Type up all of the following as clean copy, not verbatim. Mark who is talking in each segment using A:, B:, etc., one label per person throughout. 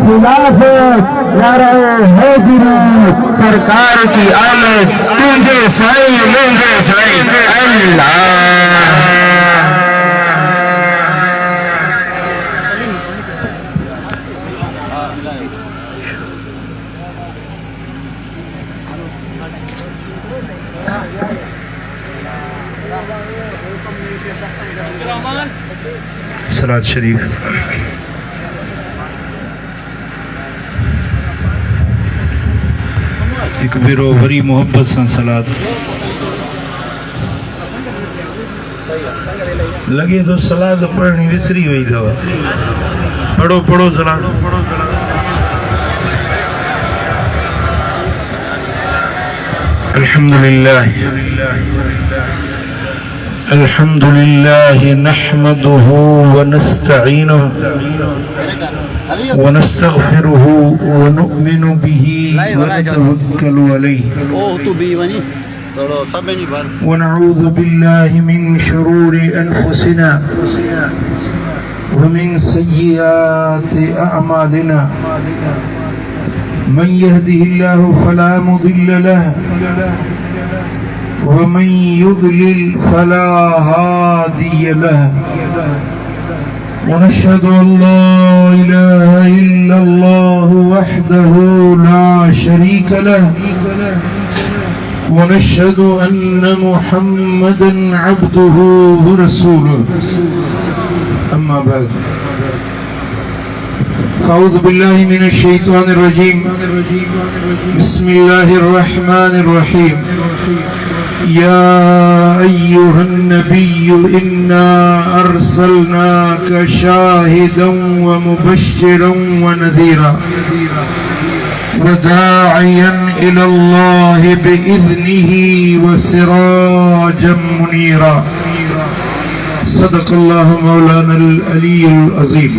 A: खिलाफत, नारे हैदरी, सरकार की आमद, तुझे सही मुझे सही अल्लाह। सलात शरीफ एक बिरो वरी मोहब्बत से सलात लगे तो सलाद पढ़नी विसरी हुई थो। पढ़ो पढ़ो सलाद अल्हम्दुलिल्लाह नहमदुहु व नस्तईनुहु व नस्तगफिरुहु व नु'मिनु बिही व नतवक्कलु अलैहि व नऊज़ु बिल्लाहि मिन शुरूरि अनफुसिना व मिन सय्यिआति अअमालिना मन यहदिहिल्लाहु फला मुदिल्ल लहु वमन युद्लिल फला हादिय लहु वनशहदु अल्ला इलाहा इल्लल्लाहु वहदहु ला शरीका लहु वनशहदु अन्न मुहम्मदन अब्दुहु व रसूलुहु अम्मा बाद अऊज़ु बिल्लाहि मिनश शैतानिर रजीम बिस्मिल्लाहिर रहमानिर रहीम या अय्युहन नबिय्यु इन्ना अर्सलनाका शाहिदन व मुबश्शिरन व नज़ीरा व दा'iयन इलल्लाहि बिइज़्निही व सिराजन मुनीरा सदक़ल्लाहु मौलानल अलीयुल अज़ीम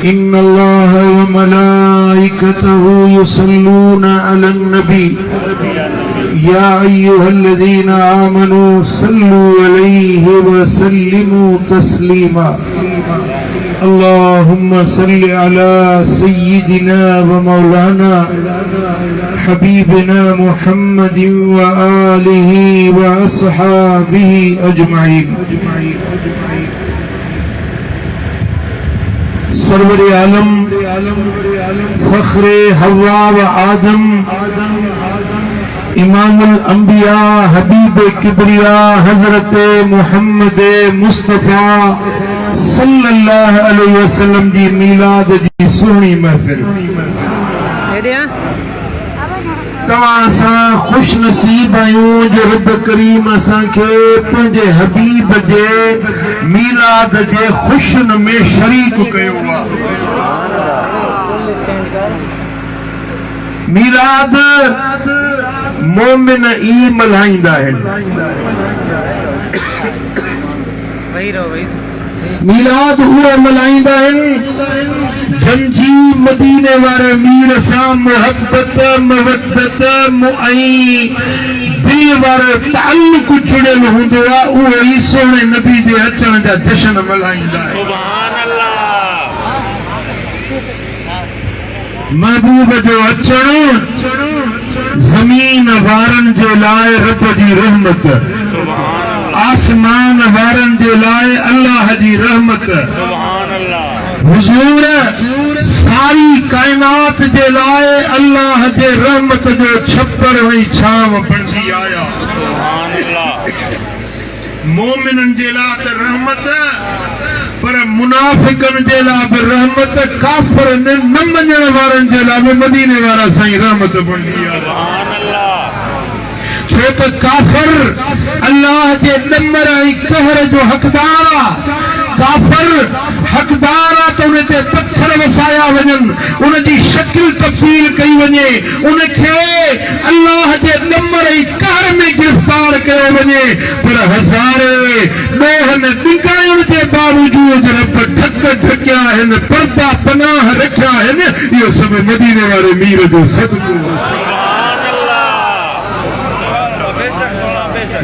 A: इन्नल्लाह व मलाइकतहु युसल्लूना अलन नबी या अय्युहल्लज़ीना आमनू सल्लू अलैहि व सल्लिमू तस्लीमा अल्लाहुम्मा सल्लि अला सय्यिदिना व मौलाना हबीबिना मुहम्मदिन व आलिहि व अस्हाबिहि अजमईन। सरवरे आलम फख्रे हवा व आदम इमामुल अंबिया हबीब किबरिया हजरत मुहम्मद मुस्तफा सल्लल्लाहु अलैहि वसल्लम जी मीलाद जी सुहिणी महफिल तव्हां सां खुश नसीब आहियूं जो रब करीम असांखे पंहिंजे हबीब जे मीलाद जे खुशन में शरीक कयो आहे। मीलाद मोमिन ई मल्हाईंदा आहिनि। मीलाद उहे मल्हाईंदा आहिनि जंजी मदीने वारे मीर सां मोहब्बत मवद्दत ऐं दिल वारो ताल्लुक जुड़ियल हूंदो आहे। उहे ई सोणे नबी जे अचण जा जश्न मल्हाईंदा आहिनि। सुभान अल्लाह। महबूब जो अचण ज़मीन वारनि जे लाइ रब जी रहमत, आसमान वारनि जे लाइ अल्लाह जी रहमत, हुजूर सारी कायनात जे लाइ अल्लाह जे रहमत जो छप्पर ऐं छांव बणिजी आया। मोमिननि जे लाइ त रहमत, पर मुनाफिकनि जे लाइ बि रहमत, काफ़िर न मञण वारनि जे लाइ बि मदीने वारा साईं रहमत बणिजी आया। छो त काफ़िर अल्लाह जे नंबर ऐं कहर जो हक़दार आहे। काफ़िर हक़दार आहे त उन ते पत्थर वसाया वञनि, उन जी शकिल तब्दील कई वञे, उनखे अल्लाह जे नंबर ऐं कहर में गिरफ़्तार कयो वञे। पर हज़ारे ॾोहनि ॾिंगाइण जे बावजूद रब ढक ढकिया आहिनि, पर्दा पनाह रखिया आहिनि। इहो सभु मदीने वारे मीर जो सदको।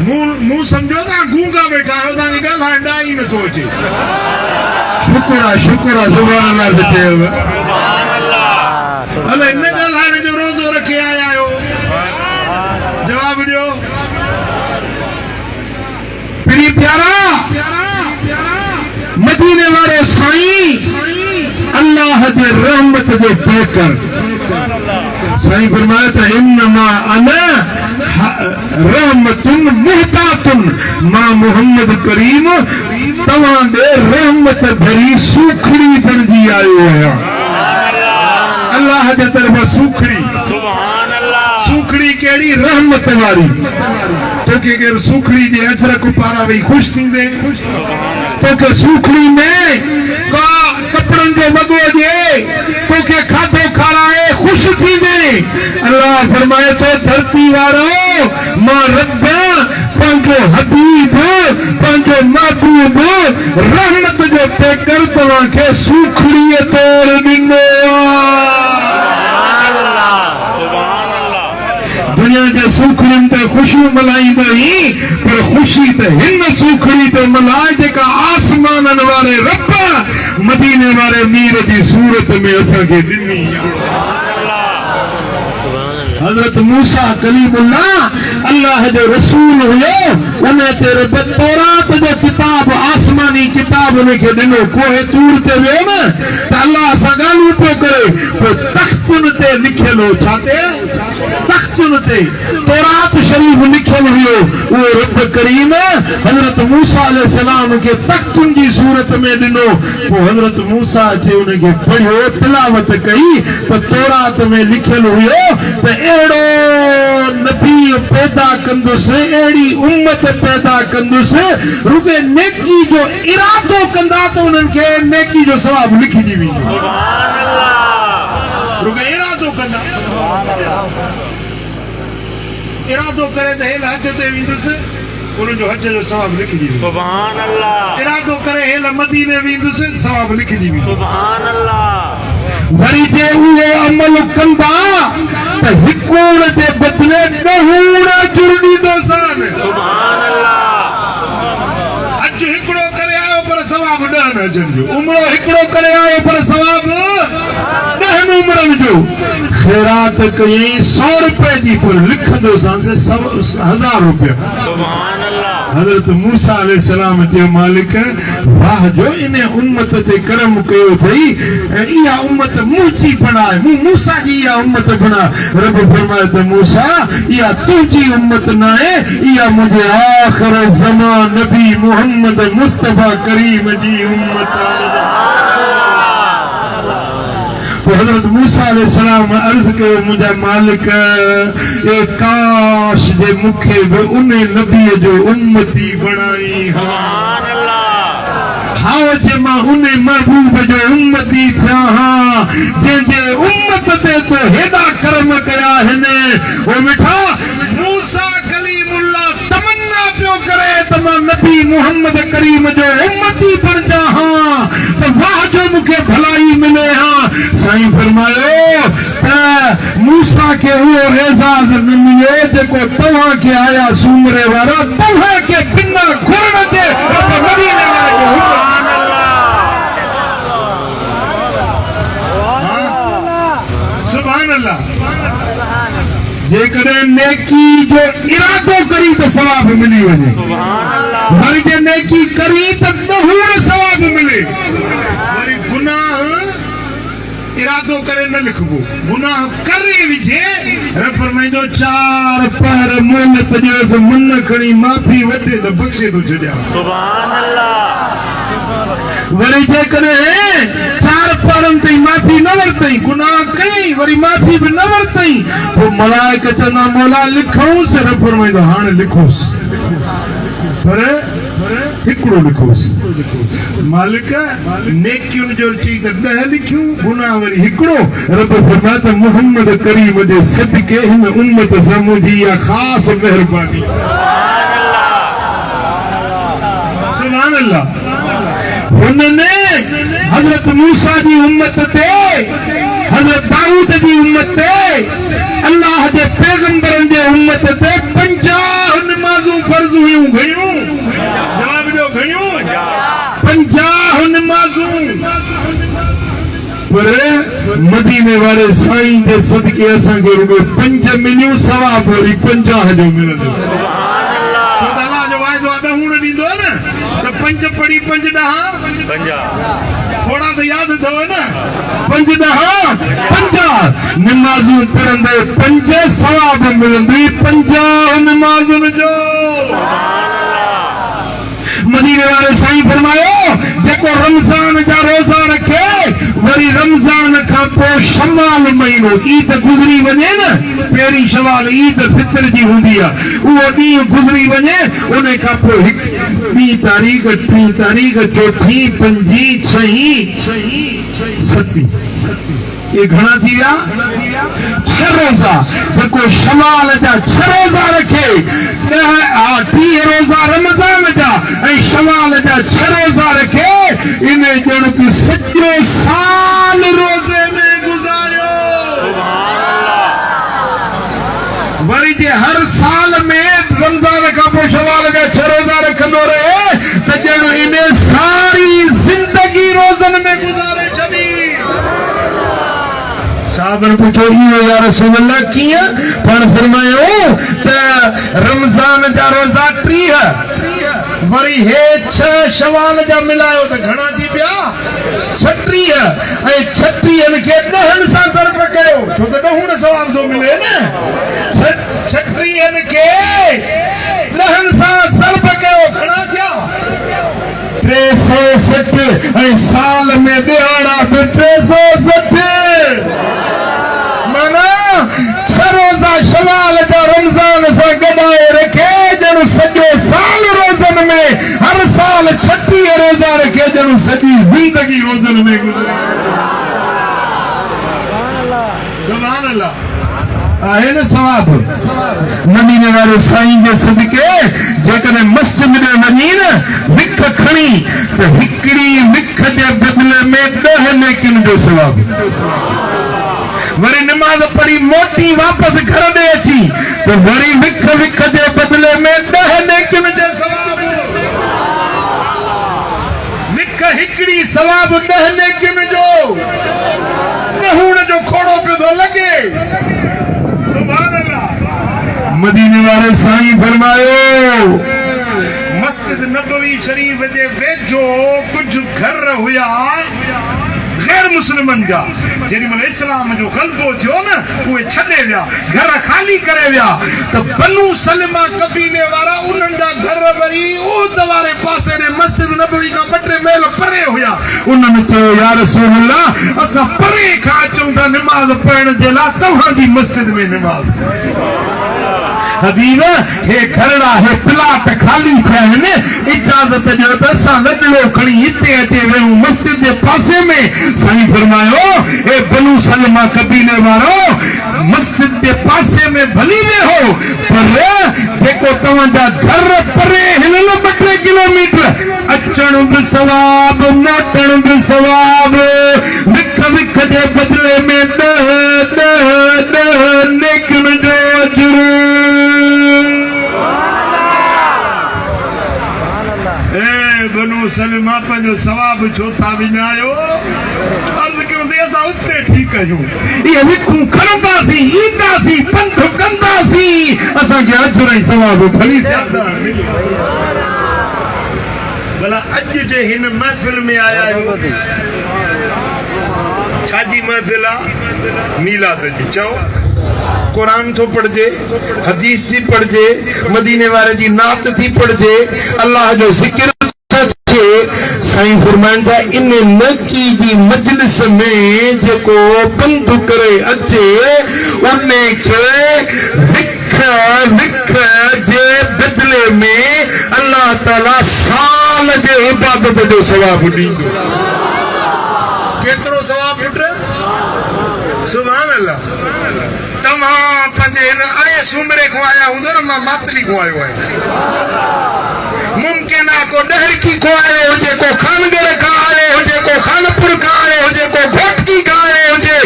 A: मुंह समझो था गूंगा बैठा हो था निकल हांडा ही न सोचे। शुक्र है सुभान अल्लाह। अल इन ॻाल्हाइण जो रोज़ो रखे आया आहियो? जवाब ॾियो। प्री प्यारा मदीने वारे साईं अल्लाह जे रहमत जो पेकर साईं फरमाया था इन्नमा अना रहमतुन मुहतातुन मां मोहम्मद करीम तवां दे रहमत भरी सूखड़ी बणजी आयो आहियां। अल्लाह जे तरफ़ सूखड़ी। सुभान अल्लाह। सूखड़ी केड़ी? रहमत वारी। तोखे केर सूखड़ी जे अजरक पारा वही खुश थींदे? तोखे सूखड़ी में का कपड़न जो वगो जे तोखे खाधो खाराए खुश थींदे? अल्लाह फरमाए तो धरती वारो मां रब पंहिंजो हबीब पंहिंजो महबूब रहमत जो पेकर तव्हांखे सूखड़ीअ तौरु ॾिनो दुनिया के सूखड़ियुनि ते ख़ुशियूं मल्हाईंदो ई पर ख़ुशी त हिन सूखड़ी ते मल्हाए जेका आसमाननि वारे रब मदीने वारे मीर जी सूरत में असांखे ॾिनी आहे। हजरत मूसा कलीमुल्लाह अल्लाह जो रसूल हुयो उन तेरे तौरात जो किताब आसमानी किताब उनखे ॾिनो कोहे तूर ते वियो न त अल्लाह सां ॻाल्हियूं पियो करे पोइ तख़्तुनि ते लिखियल हो छा ते तख़्तुनि ते तौरात शरीफ़ लिखियल हुयो उहो रब करीम हजरत मूसा अलैहिस्सलाम खे तख़्तुनि जी सूरत में ॾिनो। पोइ हजरत मूसा जे उनखे पढ़ियो तिलावत कई त तौरात में लिखियल हुयो त अहिड़ो नबी पैदा कंदुसि अहिड़ी उम्मत पैदा कंदुसि रुॻे नेकी जो इरादो कंदा त उन्हनि खे नेकी जो सवाबु लिखिजी वेंदो। रुॻे इरादो कंदा इरादो करे त हेल हज ते वेंदुसि उन्हनि जो हज जो सवाबु लिखिजी वेंदो। सुभान अल्लाह। इरादो करे हेल मदीने वेंदुसि सवाबु लिखिजी वेंदो। सुभान अल्लाह। वरी जे उहे अमल कंदा त हिकूड़ जे बदले ॾहूड़ जुर्म ॾींदोसि। सुभान अल्लाह। हज हिकिड़ो करे आयो पर सवाबु 10 हजनि जो। उमरो हिकिड़ो करे आयो पर सवाबु 10 उमरनि जो। ख़ैरात कयई 100 रुपए जी पर लिखंदोसांसि 1000 रुपया। सुभान अल्लाह। हजरत मूसा अलैहिस्सलाम जे मालिक वाह जो इन उम्मत ते करम कयो अथई इहा उम्मत मुंहिंजी बणाए मूसा जी इहा उम्मत बणा। रब फरमाए त मूसा इहा तुंहिंजी उम्मत न आहे इहा मुंहिंजे आख़िर ज़मान नबी मोहम्मद मुस्तफ़ा करीम जी उम्मत आहे। हजरत मूसा अलैहिस्सलाम अर्ज कयो मुंहिंजा मालिक ए काश जे मूंखे बि उन नबीअ जो उम्मती बणाई हा हाओ जे मां उन महबूब जो उम्मती थिया हा जंहिंजे उम्मत ते तो हेॾा कर्म कया आहिनि। ओ मिठा मूसा कलीमुल्लाह तमन्ना पियो करे त मां नबी मोहम्मद करीम जो उम्मती बणिजा हा त वाह जो मूंखे भलाई मिले हा। साईं फरमायो त मूसा के उहो एज़ाज़ न मिलियो जेको तव्हां खे आया सूमरे वारा तव्हां खे बिना घुरण ते रब मदीने वारे जो सुभान अल्लाह। जेकॾहिं नेकी जो इरादो करी त सवाबु मिली वञे वरी जे नेकी करी त ॾहूड़ सवाबु मिले। वरी गुनाह इरादो करे न लिखबो गुनाह करे विझे रब फरमाईंदो 4 पहर मोहलत ॾियोसि मुन खणी माफ़ी वठे त बख़्शे थो छॾियां। सुभान अल्लाह। वरी जेकॾहिं 4 पहरनि ताईं माफ़ी न वरितई गुनाह कई वरी माफ़ी बि न वरितई पोइ मलाइक चवंदा मौला लिखोसि रब फरमाईंदो हाणे लिखोसि पर हिकिड़ो लिखोसि। मालिक नेकियुनि जो चई त 10 लिखियूं गुनाह वरी हिकिड़ो। रब फरमाए त मोहम्मद करीम जे सदके हिन उम्मत सां मुंहिंजी इहा ख़ासि महिरबानी। सुभान अल्लाह। हुनने हजरत मूसा जी उम्मत ते हजरत दाऊद जी उम्मत ते अल्लाह जे पैगंबरनि जे उम्मत ते 50 नमाज़ूं फर्ज़ हुयूं घणियूं। जवाब ॾियो घणियूं? 50 नमाज़ूं पर मदीने वाले साईं जे सदके असांखे रुगो 5 मिलियूं सवाब वरी 50 जो मिलंदो। अल्लाह जो वाइदो ॾहूं ॾींदो न त 5 पढ़ी 5 ॾह 50 थोड़ा तो याद अथव न 5 ॾह 50 नमाज़ूं पढ़ंदे 5 सवाब मिलंदी 50 नमाज़ुनि जो। मदीने वाले साईं फरमायो जेको रमज़ान जा रोज़ा रखे वरी रमज़ान खां पोइ शवाल महीनो ईद गुज़री वञे न, पहिरीं शवाल ईद फितर जी हूंदी आहे, उहो ॾींहुं गुज़री वञे उन खां पोइ 2 तारीख़ 3 तारीख़ 4 5 6 7 ये घणा थी विया 6 रोज़ा। जेको शवाल जा 6 रोज़ा रखे 30 रोज़ा रमज़ान जा ऐं शवाल जा 6 रोज़ा रखे इन ॼण कि सॼो साल रोज़े में गुज़ारियो। वरी जे हर साल में रमज़ान खां पोइ शवाल जा 6 रोज़ा रखंदो रहे त ॼण इन सारी ज़िंदगी रोज़नि में गुज़ारे छॾी। साहबन पुछो इहो या रसूल अल्लाह कीअं? पाण फरमायो त रमज़ान जा रोज़ा 30 वरी हे 6 शवाल जा मिलायो त घणा थी पिया 36 ऐं 36 खे 10 सां ज़र्ब कयो छो त 10 सवाब थो मिले न। 36 खे 10 सां ज़र्ब कयो घणा थिया 360 ऐं साल में दिहाड़ा बि 360 माना 6 रोज़ा शवाल जा रमज़ान सां गॾाए रखे ॼण सॼो साल रोज़नि में हर साल 36 रोज़ा रखे ॼण सॼी ज़िंदगी रोज़नि में गुज़रे। सुभान अल्लाह आहे न सवाब। मदीने वाले साईं जे सदके जेकॾहिं मस्जिद में वञी न विख खणी त हिकिड़ी विख जे बदिले में 10 नेकिन जो सवाब। वरी नमाज पढ़ी मोटी वापस घर में अची तो वरी विख जे बदले में 10 नेकिन जो सवाब। विख हिकिड़ी सवाब 10 नेकिन जो नहूण जो खोड़ो पियो थो लॻे। सुभान अल्लाह। मदीने वाले साईं फरमायो मस्जिद नबवी शरीफ जे वेझो कुछ घर हुया गैर मुस्लिमन जा जेडी महिल इस्लाम जो गलबो थियो न उहे छॾे विया घर खाली करे विया त बनु सलमा कबीले वारा उन्हनि जा घर वरी ओद वारे पासे ने मस्जिद नबवी खां 2 मील परे हुया। उन्हनि चयो या रसूल अल्लाह असां परे खां अचूं था निमाज़ पढ़ण जे लाइ तव्हांजी मस्जिद में निमाज़। हबीब हे घरड़ा हे प्लाट खाली थिया आहिनि इजाज़त ॾियो त असां लॾड़ो खणी हिते अचे वेहूं मस्जिद जे पासे में। साईं फरमायो हे बनु सलमा कबीले वारो मस्जिद जे पासे में भली वेहो पर जेको तव्हांजा घर परे हिन 2-3 किलोमीटर अचण बि सवाब मोटण बि सवाब। विख जे बदले में 10 नेकिन जो अजर। बनु सलमा पंहिंजो सवाब छो था विञायो? अर्ज़ कयोसीं असां उते ठीकु आहियूं इहे विखूं खणंदासीं ईंदासीं पंध कंदासीं असांखे अजर ऐं सवाब भली ज्यादा मिले। भला अॼु जे हिन महफ़िल में आया आहियूं छाजी महफ़िल आहे? मीलाद जी। चओ कुरान थो पढ़जे हदीस थी पढ़जे मदीने वारे जी नात थी पढ़जे अल्लाह जो ज़िक्र साईं फरमाइनि था इन नकी जी मजलिस में जेको पंध करे अचे उन खे विख जे बदले में अल्लाह ताला साल जे इबादत जो सवाब ॾींदो। केतिरो सवाब पुट? सुभान अल्लाह। तव्हां पंहिंजे हिन आए सूमरे खां आया हूंदो न मां मातली खां आयो आहियां। मुमकिन आहे को डहरकी खां आयो हुजे को खानगर खां आयो हुजे को खानपुर खां आयो हुजे को घोटकी खां आयो हुजे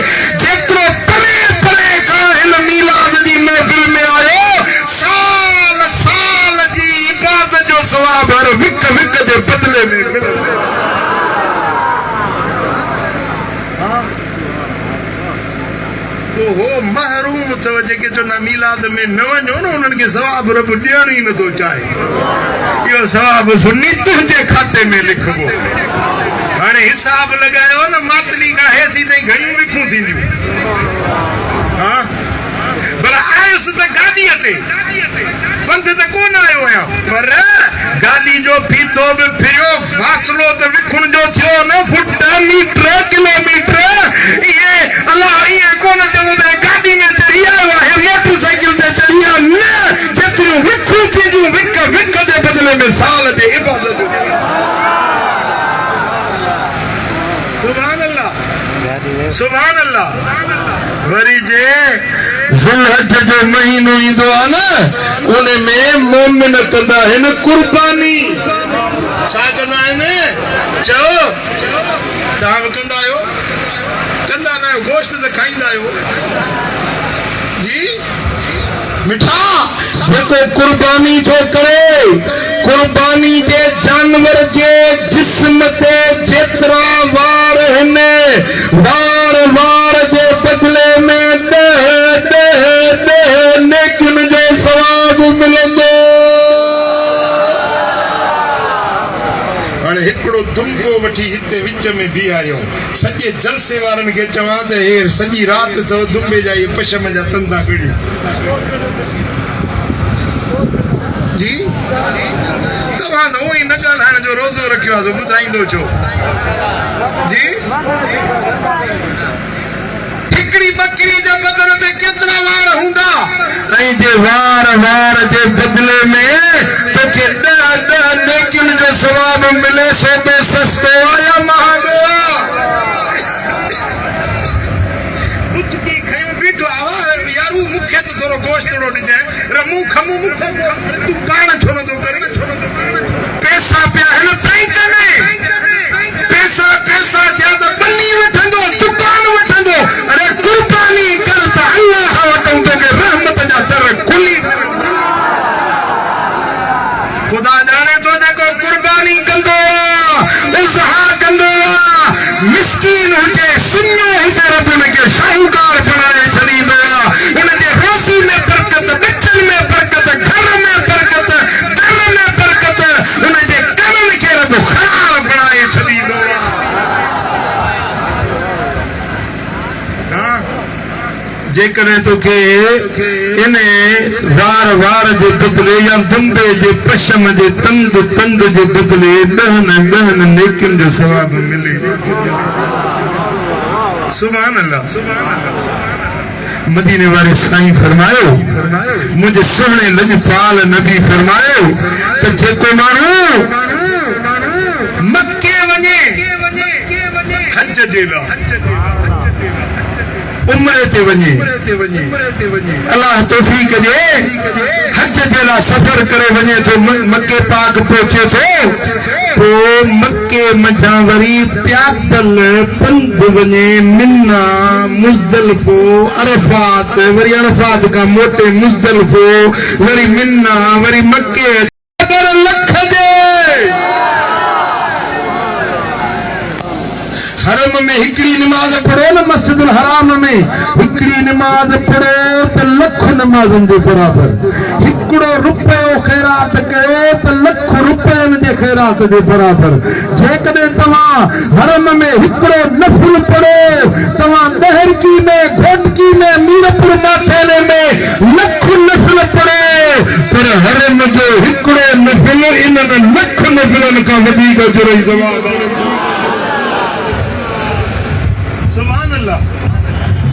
A: जेतिरो परे परे खां हिन मीलाद जी महफ़िल में आयो साल जी इबादत जो सवाब हर विख जे बदले में मिलंदो। ओहो महरूम अथव जेके चवंदा मीलाद में न वञो न उन्हनि खे सवाब रब ॾियण ई नथो चाहे। इहो सवाब सुन्नी तुंहिंजे खाते में लिखबो। हाणे हिसाब लॻायो न मातली खां हेसी ताईं घणियूं विखूं थींदियूं। हा भला आयुसि त गाॾीअ ते पंध त कोन आयो आहियां पर गाॾी जो फीथो बि फिरियो फ़ासिलो त विखुण जो थियो न फुट मीटर किलोमीटर। इहे अलाह इहे कोन चवंदा गाॾी में चढ़ी आयो आहे मोटरसाइकिल ते चढ़ी आयो न जेतिरियूं विखूं थींदियूं विक विक जे बदिले में साल जे इबादत। सुभान अल्लाह सुभान अल्लाह। वरी जे ज़ुल्हज जो महीनो ईंदो आहे न उन में मोमिन कंदा आहिनि कुर्बानी। छा कंदा आहिनि चओ तव्हां बि कंदा आहियो कंदा न आहियो गोश्त त खाईंदा आहियो जी मिठा जेको कुर्बानी थो करे कुर्बानी जे जानवर जे जिस्म ते जेतिरा वार आहिनि वार वार जे बदिले में नेकिन जो सवाब मिलंदो। हाणे हिकिड़ो दुम्बो वठी हिते विच में बीहारियो सॼे जलसे वारनि खे चवां त हे सॼी राति अथव दुम्बे जा इहे पशम जा तंदा पिड़ी जी तव्हां त उहो ई न ॻाल्हाइण जो रोज़ो रखियो आहे ॿुधाईंदो छो जी। हिकिड़ी बकरी जे बदन ते केतिरा वार हूंदा ऐं जे वार वार जे बदिले में तोखे 10 नेकिन जो सवाब मिले सो त सस्तो आहे या महांगो आहे। कुझु की खयूं बीठो आहे यारू मूंखे त थोरो गोश्त थोरो ॾिजांइ रमूं खमूं तूं पाण छो नथो करे पैसा पिया आहिनि साईं में पैसा पैसा थिया त बनी वठंदो दुकान वठंदो। अरे कुर्बानी कर त अल्लाह वटि तोखे रहमत जा दर खुली ख़ुदा ॼाणे थो जेको कुर्बानी कंदो उज़हा कंदो मिस्कीन हुजे सुन्नो हुजे रब हुनखे शाहूकार बणाए छॾींदो आहे। हुनजे रोज़ी में बरकत बचन में बरकत घर में बरकत दर में बरकत हुनजे कमनि खे रब ख़राब बणाए छॾींदो। जेकॾहिं तोखे इन वार वार जे बदिले या दुम्बे जे पशम जे तंद जे बदिले 10 नेकिन जो सवाब मिले। सुभान अल्लाह। मदीने वाले साईं फरमायो मुझे सुहिणे लजपाल नबी फरमायो त जेको माण्हू मक्के वञे हज जे लाइ उम्रे ते वञे अल्लाह तौफीक ॾे हज जे लाइ सफ़र करे वञे थो मके पाक पहुचे थो पोइ मके मझां वरी प्यादल पंध वञे मिना मुज़दलिफ़ो अरफात वरी अरफात खां मोटे मुज़दलिफ़ो वरी मिना वरी मके लख जे हरम में हिकिड़ी नमाज पढ़ो न मस्जिदुल हराम में हिकिड़ी नमाज पढ़ो त लख नमाज़नि जे बराबर। हिकिड़ो रुपयो ख़ैरात कयो त लख रुपयनि जे ख़ैरात जे बराबर। जेकॾहिं तव्हां हरम में हिकिड़ो नफ़ुल पढ़ो तव्हां दहरकी में घोटकी में मीरपुर माथेरे में लख नफ़ुल पढ़ो पर हरम जो हिकिड़ो नफ़ुल इन्हनि लख नफ़ुलनि खां वधीक जुड़ई सवाब।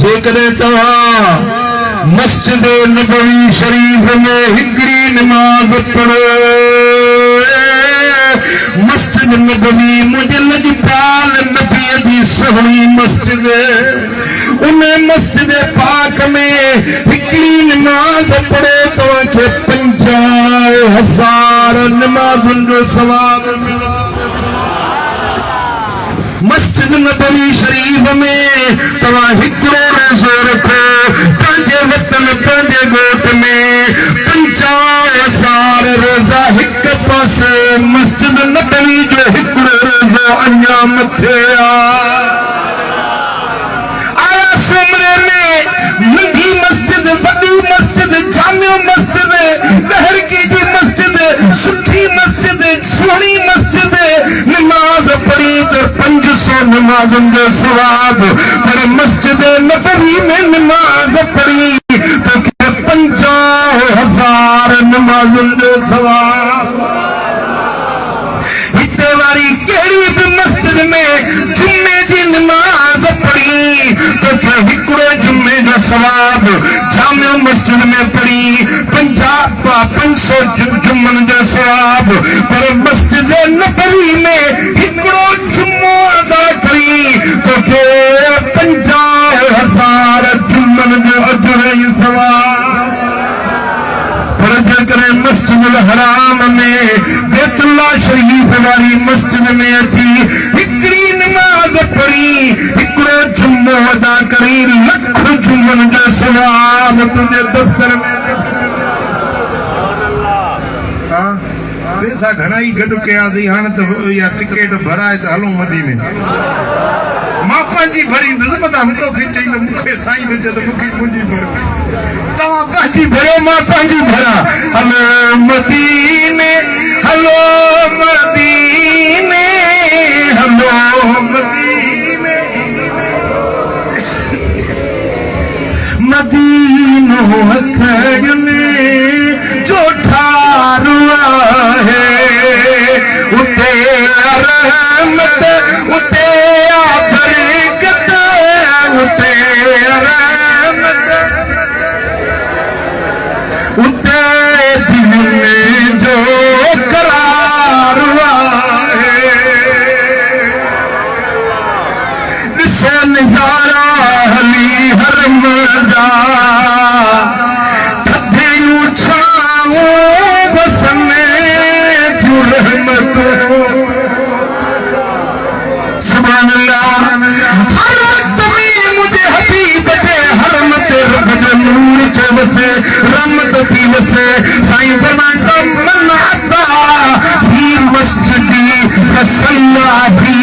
A: जेकॾहिं तव्हां मस्जिद नबवी शरीफ में हिकिड़ी नमाज पढ़ो मस्जिद नबवी मुंहिंजे लजपाल नबीअ जी सुहिणी मस्जिद उन मस्जिद पाक में हिकिड़ी नमाज पढ़ो तव्हांखे 50,000 नमाज़ुनि जो सवाब मिलंदो। मस्जिद नबवी शरीफ में तव्हां हिकिड़ो रोज़ो रखो पंहिंजे वतन पंहिंजे ॻोठ में 50,000 रोज़ा हिक पासे मस्जिद नबवी जो हिकिड़ो रोज़ो अञा मथे आया सुमरे में तो 500 नमाजों के सवाब, पर मस्जिद नबवी में नमाज पढ़ी तो 50,000 नमाजों के सवाब। इतने वारी केड़ी भी मस्जिद में जुम्मे की नमाज पढ़ी तो क्या हिकड़ो जुम्मे का सवाब जामे मस्जिद में पढ़ी 500 जुम्मन का सवाब, पर मस्जिद नबवी में हिकड़ो जुम्मो अदा करी तो क्या 50,000 जुम्मन का अजर सवाब। करे मस्जिद हराम में बैतुल्ला शरीफ वाली मस्जिद में अची हिकड़ी नमाज पढ़ी हिकड़ो जुम्मो अदा करी लख जुम्मन जो सवाब तुझे दफ्तर में। पैसा घणा ही गॾु कयासीं, हाणे त इहा टिकट भराए त हलूं मदीने। मां पंहिंजी भरींदुसि, मत हम तो खे चई त मूंखे साईं ॾिजे त मूंखे मुंहिंजी भरो, तव्हां पंहिंजी भरियो मां पंहिंजी भरां। हलो मदीने हलो मदीने हलो मदीने, मदीनो अखड़ने जो ठारो है उते रहमत उते बरकत उते रहमत उते दिल में जो करार है। ॾिसो नज़ारा हली हर मजा थधियूं छाऊं बस में जूं रहमतूं। सुभान अल्लाह, हर वक्त में मुझे हबीब के हरमत रब जो नूर जो वसे रहमत थी वसे। साईं फरमाइता मन अता फी मस्जिदी फसल्ला फी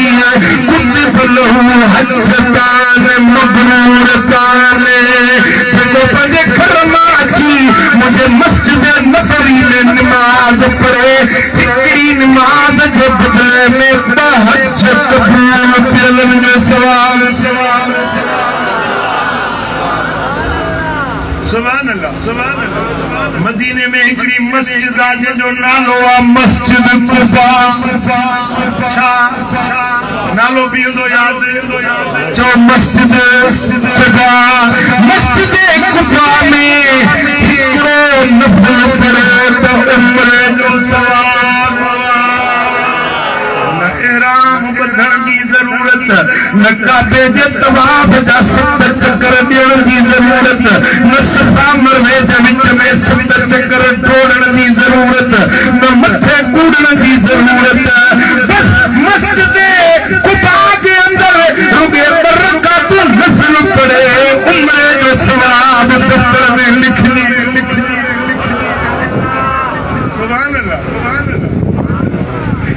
A: कुतिब लहू हज्जतान मबरूरतान। जेको पंहिंजे घर मां अची मुझे मस्जिद नबवी में नमाज पढ़े हिकड़ी नमाज जे बदले में 2 हज कबूल पियलनि जो सवाल। सुभान अल्लाह, सुभान अल्लाह। मदीने में हिकड़ी मस्जिद आहे जो नालो आहे मस्जिद कुबा। छा नालो बि हूंदो यादि जो मस्जिद कुबा। मस्जिद कुबा में हिकिड़ो नफ़ल पढ़े त उम्र जो सवाब। न इहराम ॿधण जी ज़रूरत, न काबे जे तवाफ़ जा 7 चकर ॾियण जी ज़रूरत, न सफ़ा मरवे जे विच में 7 चकर ॾोड़ण जी ज़रूरत, न मथे कूड़ण जी ज़रूरत। बस मस्जिद कुबा जे अंदर रुगे बरकातूं नफ़ल पढ़े उम्र जो सवाब दफ्तर में लिखली। सुभान अल्लाह, सुभान अल्लाह।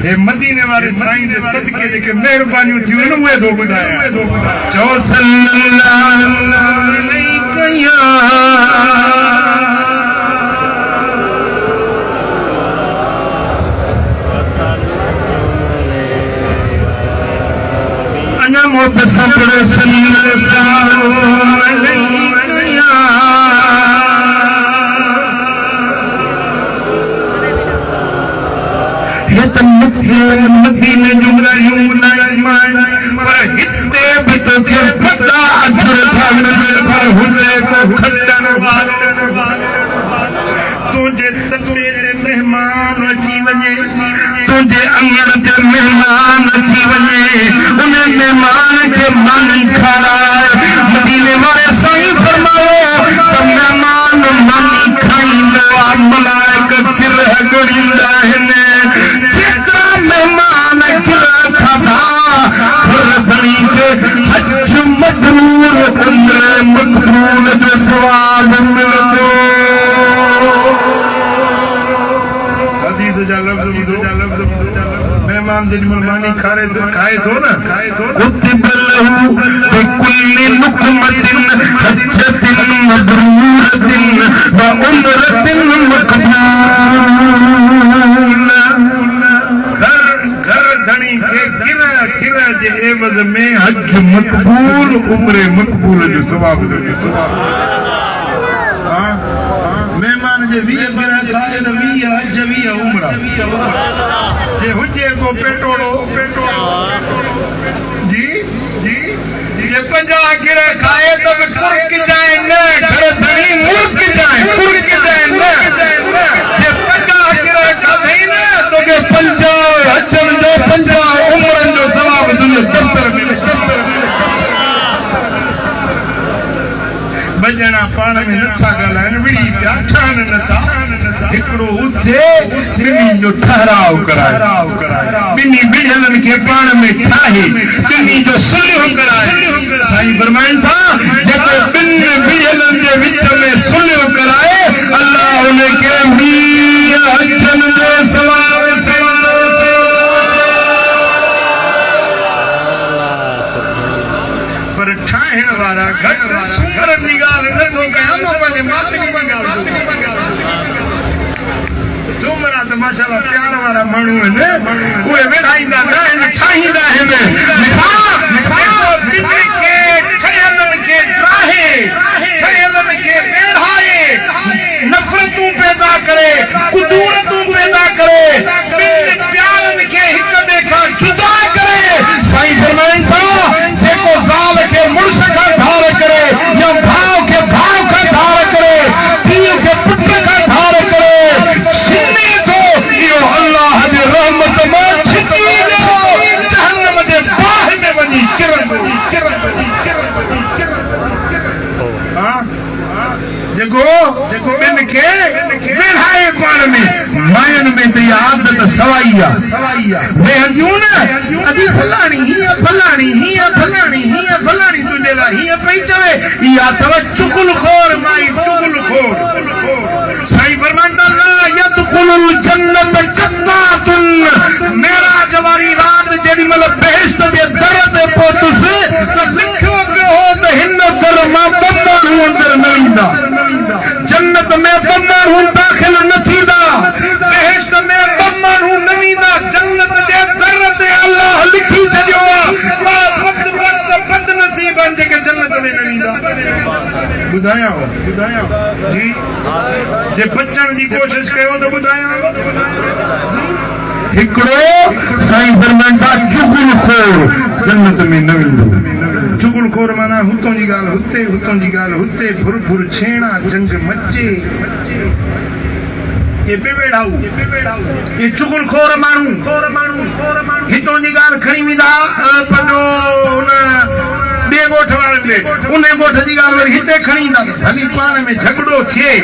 A: हे मदीने वाले साईं जे सदके जेके महिरबानियूं थियूं आहिनि उहे थो ॿुधायां। चओ सल्लल्लाहु अलैहि या अञा मूं पे सपड़ो सल्लल्लाहु अलैहि या मदीने जूं ॻाल्हियूं ॿुधायूं पर हिते बि तोखे वॾा अजर था मिलनि पर हुजे को खटण वारो। तुंहिंजे तकड़े ते महिमान अची वञे, तुंहिंजे अंगण ते महिमान अची वञे, उन महिमान खे मानी खाराए। मदीने वारे साईं फरमायो त महिमान मानी खाईंदो आहे, मलाइक किरह ॻणींदा आहिनि। मेहमान खाधा घणी के हज मबरूर उम्र मक़बूल जो सवाब मिलंदो। हदीस जा लफ़्ज़ मेहमान जेॾी महिल मानी खाए थो न कुतिब लहू बिकुल्लि लुक़मतिन हज्जतिन मबरूरतिन व उम्रतिन मक़बूल। घर घर धणी खे किन उम्र मक़बूल जो सवाब जो मेहमान जे 20 गिरा खाए तो 20 हज 20 उम्र ये हुजे को पेटोड़ो जी जी ये 50 गिरा खाए तो कुर्क जाए न घर धनी मुर्क जाए कुर्क जाए न ये 50 गिरा खाए न तो के 50 हजन जो 50 उम्रन जो सवाब तुझे दफ्तर मिले बजना पाण में नथा ॻाल्हाइनि विड़ी पिया ठहनि नथा हिकिड़ो उथे ॿिन्ही जो ठहराव कराए ॿिन्ही बिड़ियलनि खे पाण में ठाहे ॿिन्ही जो सुलह कराए साईं फरमाइनि था जेको ॿिनि बिड़ियलनि जे विच में सुलह कराए अल्लाह उनखे 20 हजन जो सवाब पर ठाहिण वारा घटि सुमरनि जी ॻाल्हि नथो कयां मां पंहिंजे मातरी जी ॻाल्हि सुमरा त माशाअल्लाह प्यार वारा माण्हू आहिनि उहे विढ़ाईंदा न आहिनि ठाहींदा आहिनि ॿिन्ही खे ठहियलनि खे त्राहे ठहियलनि खे बेढ़ाए नफ़रतूं पैदा करे कुदूरतूं पैदा करे ॿिनि प्यारनि खे हिक ॿिए खां जुदा करे साईं फरमाइनि था जेको ज़ाल खे मुड़ुस खां धार करे या भाउ खे भाउ खां धार करे पीउ खे पुट खां धार करे छिने थो इहो अल्लाह जी रहमत मां छिकी वियो जहन्नम जे बाहि में वञी किरंदो जेको ॿिनि खे विढ़ाए पाण में मायनि में त इहा आदत सवाई आहे वेहंदियूं न अॼु फलाणी हीअं फलाणी हीअं फलाणी हीअं फलाणी तुंहिंजे लाइ हीअं पई चवे इहा अथव चुगलखोर माई चुगलखोर साईं फरमाईंदा ला यदखुलुल जन्नत कत्तातुन मेराज वारी राति जेॾी महिल बेहिश्त जे दर ते पहुतुसि त लिखियो पियो हो त हिन दर मां 2 माण्हू अंदरि न ईंदा जन्नत में 2 माण्हू दाख़िल न थींदा बेहिश्त में 2 माण्हू न ईंदा जन्नत जे दर ते अल्लाह लिखी छॾियो आहे बदनसीब आहिनि जेके जन्नत में न ईंदा ॿुधायां जी जे बचण जी कोशिश कयो त ॿुधायां हिकिड़ो साईं फरमाइनि था चुगलखोर जन्नत में न वेंदो चुगलखोर माना हुतां जी ॻाल्हि हुते हुतां जी ॻाल्हि हुते भुर भुर छेड़ा जंग मचे ये बेवेड़ाऊ ये चुगलखोर माण्हू हितां जी ॻाल्हि खणी वेंदा पंहिंजो ॿिए ॻोठ वारनि खे उन ॻोठ जी ॻाल्हि वरी हिते खणी ईंदा भली पाण में झगड़ो थिए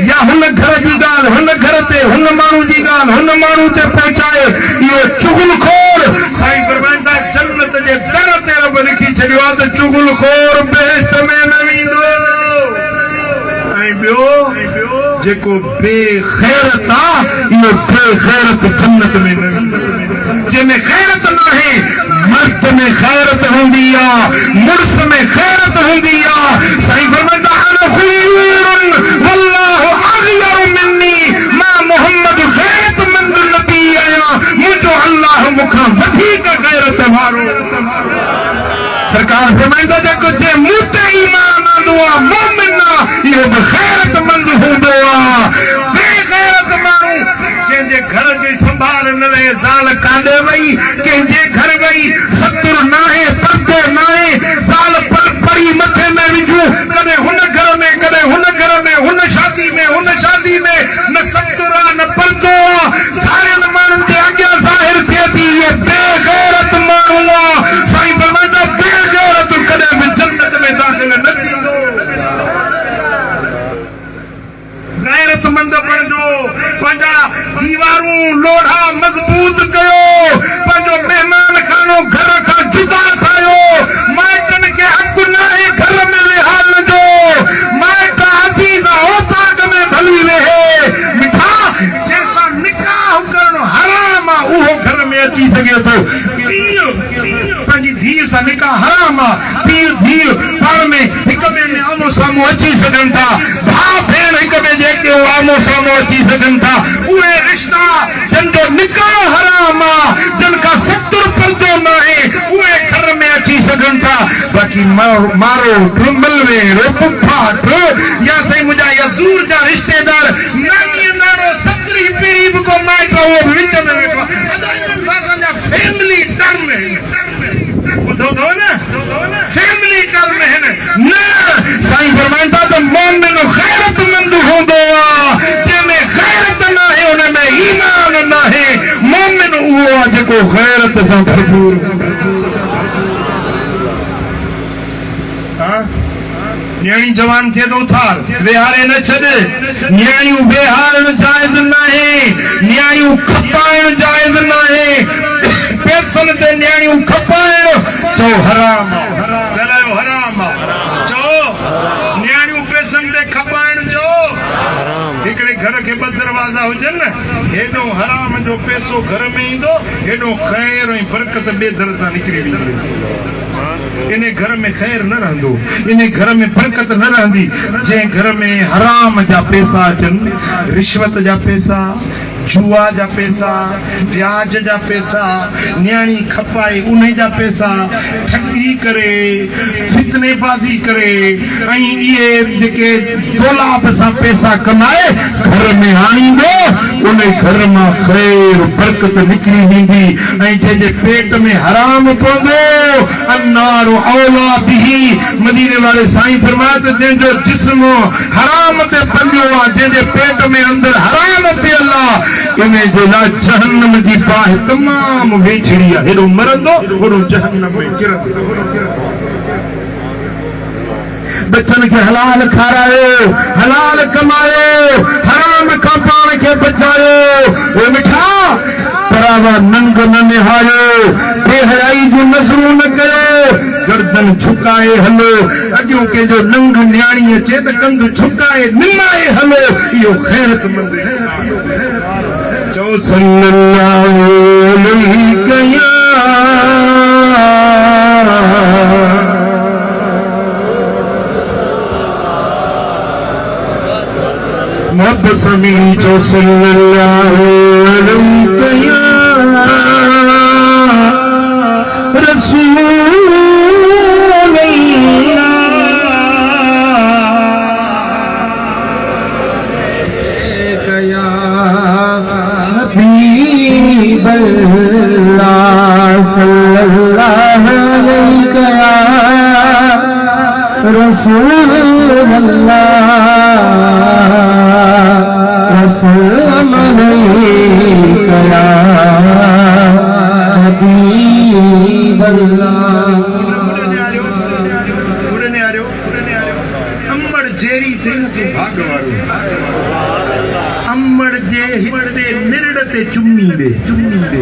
A: या हुन घर जी ॻाल्हि हुन घर ते हुन माण्हू जी ॻाल्हि हुन माण्हू ते पहुचाए इहो चुगलखोर साईं फरमाइनि था जन्नत जे दर ते रब लिखी छॾियो आहे त चुगलखोर बेहिश्त में न वेंदो ऐं ॿियो जेको बेग़ैरत आहे इहो बेग़ैरत जन्नत में न वेंदो जंहिंमें ग़ैरत न आहे मर्द में ग़ैरत हूंदी आहे मुड़ुस में ग़ैरत हूंदी आहे साईं फरमाईंदा अना ख़ुयूरुन वल्लाहु अग़यर मिन्नी मां मोहम्मद ग़ैरतमंद नबी आहियां मुंहिंजो अल्लाह मूंखां वधीक ग़ैरत वारो सरकार फरमाईंदा जेको जे मूं ते ईमान आंदो आहे मोमिन आहे इहो बि ग़ैरतमंद हूंदो आहे बेग़ैरत माण्हू कंहिंजे घर जी संभाल न रहे ज़ाल काॾे वई कंहिंजे घर वई सतुर न आहे पर्दो न आहे ज़ाल परी मथे में विझूं कॾहिं हुन घर में कॾहिं हुन घर में हुन शादी में न सतुर आहे न पर्दो आहे सारियुनि माण्हुनि जे अॻियां ज़ाहिर थिए थी इहो बेग़ैरत माण्हू आहे साईं फरमाईंदा बेग़ैरत कॾहिं बि जन्नत में दाख़िल न थींदो ग़ैरतमंद बणिजो पंहिंजा दीवारूं लोढ़ा मज़बूत कयो पंहिंजो महिमान खानो घर खां जुदा ठाहियो माइटनि खे हक़ न आहे घर में लिहाज़ जो माइट अज़ीज़ औताक में भली रहे मिठा जंहिंसां निकाह करणु हराम आहे उहो घर में अची सघे थो पंहिंजी धीउ सां निकाह हराम आहे पीउ धीउ पाण में हिक ॿिए में आमो साम्हूं अची सघनि था भाउ भेण हिक ॿिए जेके आमो साम्हूं अची सघनि था उहे रिश्ता जंहिंजो निकाह हराम आहे जिन खां सतुर पर्दो न आहे उहे घर में अची सघनि था बाक़ी मारो मलवे फाट या साईं मुंहिंजा या दूर जा रिश्तेदार नानी नानो सतरी पीढ़ी बि को माइट उहो बि विच में वेठो असांजा फैमिली टर्म ॿुधो अथव न फैमिली टर्म आहिनि न साईं फरमाइनि था त मोमिन ग़ैरतमंद हूंदो आहे जंहिंमें ग़ैरत न आहे हुन में ईमान न आहे मोमिन उहो आहे जेको ग़ैरत सां भरपूर न्याणी जवान थे तो उथार वेहारे न छॾ न्याणियूं वेहारण जाइज़ न आहे न्याणियूं खपाइण जाइज़ न आहे पैसनि ते न्याणियूं खपाइण तो हराम ॻाल्हायो हराम चओ न्याणियूं पैसनि ते खपाइण जो हिकिड़े घर खे ॿ दरवाज़ा हुजनि न हेॾो हराम जो पैसो घर में ईंदो हेॾो ख़ैर ऐं बरकत ॿिए दर सां निकिरी वेंदी इन घर में खैर न रहंदो इन घर में बरकत न रहंदी जंहिं घर में हराम जा पैसा अचनि रिश्वत जा पैसा जुआ जा पैसा ब्याज जा पैसा न्याणी खपाए उन जा पैसा ठगी करे फितनेबाज़ी करे ऐं इहे जेके दौलाब सां पैसा कमाए घर में आणींदो उन घर मां ख़ैर बरकत निकिरी वेंदी ऐं जंहिंजे पेट में हराम पवंदो अन्नारु औला बिही मदीने वारे साईं फरमाया त जंहिंजो जिस्म हराम ते पलियो आहे जंहिंजे पेट में अंदरि हराम पियल आहे इन जे लाइ जहन्नम जी बाहि तमामु वेझड़ी आहे हेॾो मरंदो होॾो जहन्नम में किरंदो बच्चन खे हलाल खारायो हलाल कमायो हराम खां पाण खे बचायो उहे मिठा परावा नंग न निहारियो बेहयाई जूं नज़रूं न कयो गर्दन झुकाए हलो अॼु कंहिंजो नंग न्याणी अचे त कंग झुकाए निमाए हलो इहो ग़ैरतमंद चओ सल्लल्लाहु अलैहि मोहब्बत सां मिली चओ सल्लल्लाहु अलैहि रसूल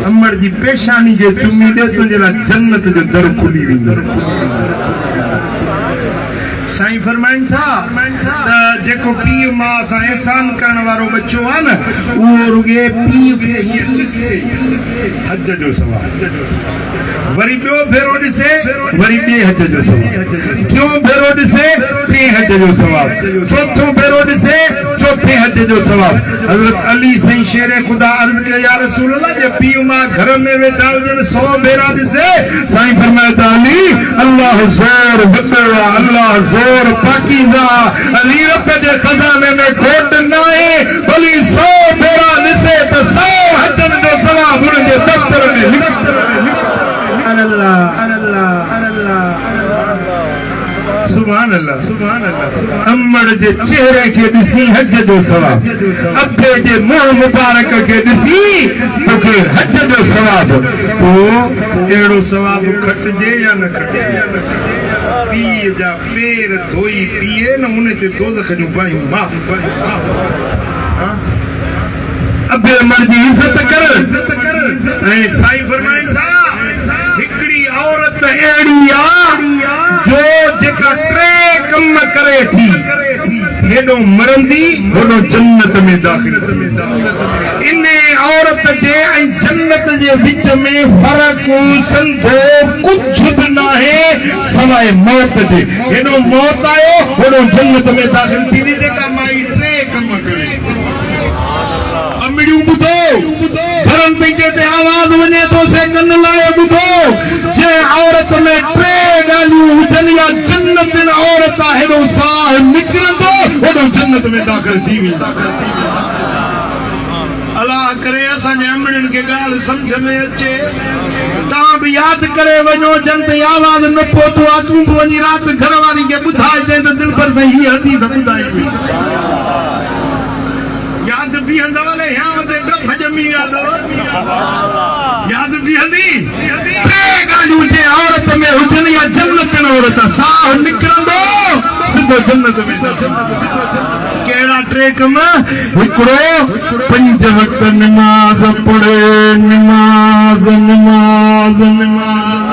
A: अमर जी पेशानी जे चुमी दे तुंहिंजे लाइ जन्नत जो दर खुली वेंदो साईं फरमाइनि था त जेको पीउ मां सां एहसान करण वारो बच्चो आहे न उहो रुॻे पीउ खे हीअं ॾिसे हज जो सवाब वरी ॿियो भेरो ॾिसे वरी ॿिए हज जो सवाब टियों भेरो ॾिसे टे हज जो सवाब चौथों भेरो ॾिसे चौथे हज जो सवाब हज़रत अली साईं शेर ख़ुदा अर्ज़ कयो या रसूल अल्लाह जे पीउ मां घर में वेठा हुजनि 100 भेरा ॾिसे साईं फरमायो त अली अल्लाह ज़ोर वॾो आहे अल्लाह ज़ोर पाकीज़ा अली रब जे खज़ाने में खोट न आहे भली 100 भेरा ॾिसे त 100 हजनि जो सवाब हुन जे दफ़्तर में लिखियल सुभान अल्लाह सुभान अल्लाह अम्मड़ जे चेहरे खे ॾिसी हज जो सवाब अब्बे जे मुंहुं मुबारक खे ॾिसी तोखे हज जो सवाब पोइ अहिड़ो सवाब खटिजे या न खटिजे पीउ जा पेर धोई पीए न उन ते दोज़ख जूं बाहियूं माफ़ अब्बे अम्मड़ जी इज़त कर ऐं साईं फरमाइनि था हिकिड़ी औरत अहिड़ी आहे जो जेका 3 कम करे थी हेॾो मरंदी होॾो जन्नत में दाख़िल इन औरत जे ऐं जन्नत जे विच में फ़र्क़ु संधो कुझु बि न आहे सवाइ मौत जे हेॾो मौत आयो होॾो जन्नत में दाख़िल थींदी जेका माई 3 कम करे अमड़ियूं ॿुधो घरनि ते आवाज़ वञे थो से कन लाइ ॿुधो जे औरत में टे गालियूं हुजनि या जन्नत औरत हेॾो साह निकिरंदो हेॾो जन्नत में दाख़िल थी वेंदा। अल्लाह करे असांजे अमड़ियुनि खे ॻाल्हि सम्झ में अचे। तव्हां बि यादि करे वञो जन ते आवाज़ न पहुतो आहे तूं बि वञी राति घर वारी खे ॿुधाइजांइ त दिलि पर सां हीअ हदीस ॿुधाई हुई। यादि बीहंदव न या ते डप ॼमी वेंदव। यादि बीहंदी टे ॻाल्हियूं जे औरत में हुजनि या जन्नत औरत साह निकिरंदो सिधो जन्नत में। कहिड़ा टे कम? हिकिड़ो 5 वक्त नमाज़ पढ़े। नमाज़ नमाज़ नमाज़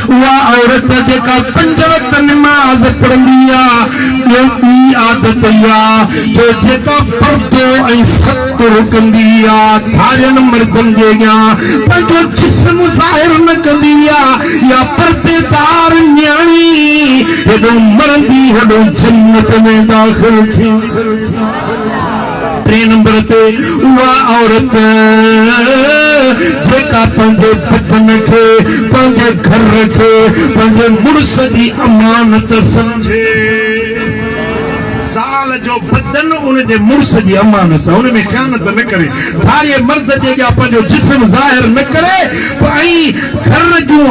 A: उहा औरत जेका 5 वक्त नमाज़ पढ़ंदी आहे ॿियो ॿी आदत आहे जो जेका पर्दो ऐं सतुर कंदी आहे धारियनि मर्दनि जे अॻियां पंहिंजो जिस्म ज़ाहिर न कंदी आहे या पर्देदार न्याणी हेॾो मरंदी हेॾो जन्नत में दाख़िल थी। 3 नंबर ते उहा औरत जेका पंहिंजे बदन खे पंहिंजे घर खे पंहिंजे मुड़ुस जी अमानत समझे। साल जो बदन उनजे मुड़ुस जी अमानत उन में ख़यानत न करे। धारिये मर्द जे अॻियां पंहिंजो जिस्म ज़ाहिर न करे ऐं घर जूं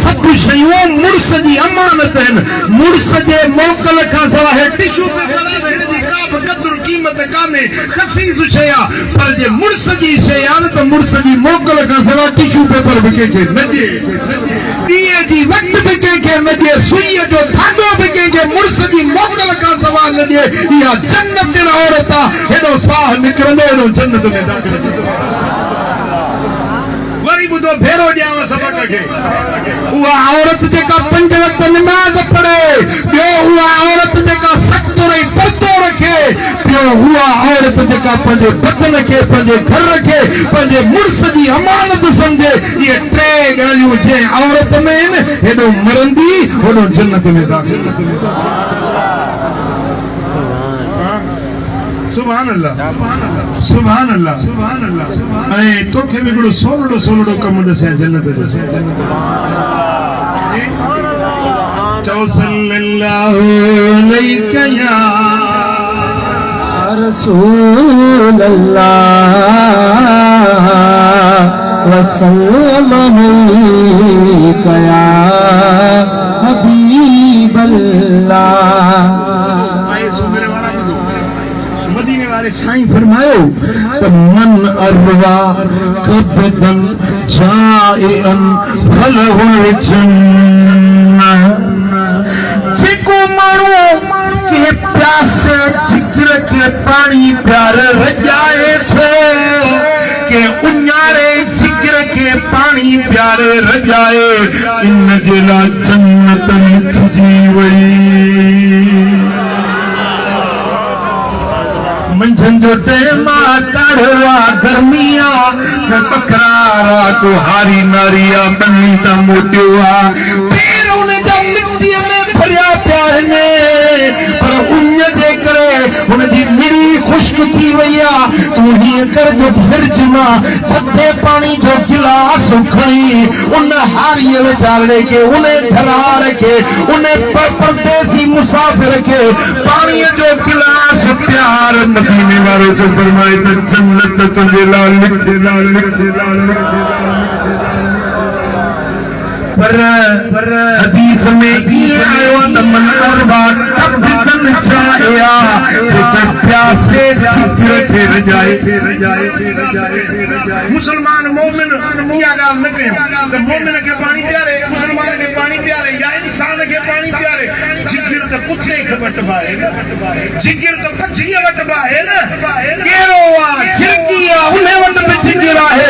A: सभु शयूं मुड़ुस जी अमानत आहिनि। मुड़ुस जे मोकल खां सवाइ टिशू पेपर हिन जी का बि क़दुरु क़ीमत कान्हे ख़सीस शइ आहे पर जे मुड़ुस जी शइ आहे न त मुड़ुस जी मोकल खां सवाइ टिशू पेपर बि कंहिंखे न ॾिए। ॾींहं जी वक़्त बि कंहिंखे न ॾिए। सुईअ जो धाॻो बि कंहिंखे मुड़ुस जी मोकल खां सवाइ न ॾिए। इहा जन्नत औरत आहे हेॾो साह निकिरंदो हेॾो जन्नत में दाख़िल थींदो। वरी ॿुधो भेरो ॾियांव सबक़ खे। उहा औरत जेका 5 वक्त नमाज़ पढ़े। ॿियो उहा औरत जेका सतुर ऐं पर्दो रखे। ॿियो उहा औरत जेका पंहिंजे बदन खे पंहिंजे घर खे पंहिंजे मुड़ुस जी अमानत सम्झे। इहे 3 ॻाल्हियूं जंहिं औरत में आहिनि हेॾो मरंदी होॾो जन्नत में दाख़िल थींदी। सुभान अल्लाह सुभान अल्लाह सुभान अल्लाह। ऐं तोखे बि हिकिड़ो सोलड़ो कमु ॾिसां जन्नत जो। चओ सल्लल्लाहु अलैहि या
B: रसूल अल्लाह वसल्लम अलैका या हबीब अल्लाह।
A: मदीने वाले साईं फरमायो त मन अरवा कबदन जाइअन फलहुल जन्नह। जेको माण्हू के प्यासे जिगर के पानी प्यार रजाए थो के उन्यारे जिगर के पानी प्यार रजाए इन जे लाइ जन्नत लिखजी वई। मंझंदि जो टाइम आहे ताड़ो आहे गर्मी आहे तकरार आहे को हारी नारी आहे बन्नी सां मोटियो आहे पेर उन जा मिटीअ में भरिया पिया आहिनि पर उन जे करे हुनजी मिड़ी ख़ुश्क थी वई आहे। तूं हीअं कर जो फ्रिज मां थधे पाणी जो गिलास खणी उन हारीअ वीचारे खे उन घराड़ खे उन परदेसी मुसाफ़िर खे पाणीअ जो गिलास प्यार मदीने वारो जो फरमाए त जन्नत तुंहिंजे लाइ लिखे पर हदीस में ईअं आयो आहे त मन अरबा कबदन जाइया जेको प्यासे जिगर खे रजाए। मुसलमान मोमिन इहा ॻाल्हि न कयूं त मोमिन खे पाणी पियारे मुसलमान खे पाणी पियारे या इंसान खे पाणी पियारे। जिगर त कुते खे वटि आहे न जिगर त पछीअ वटि आहे न कहिड़ो आहे झिरकी आहे उन वटि बि जिगर आहे।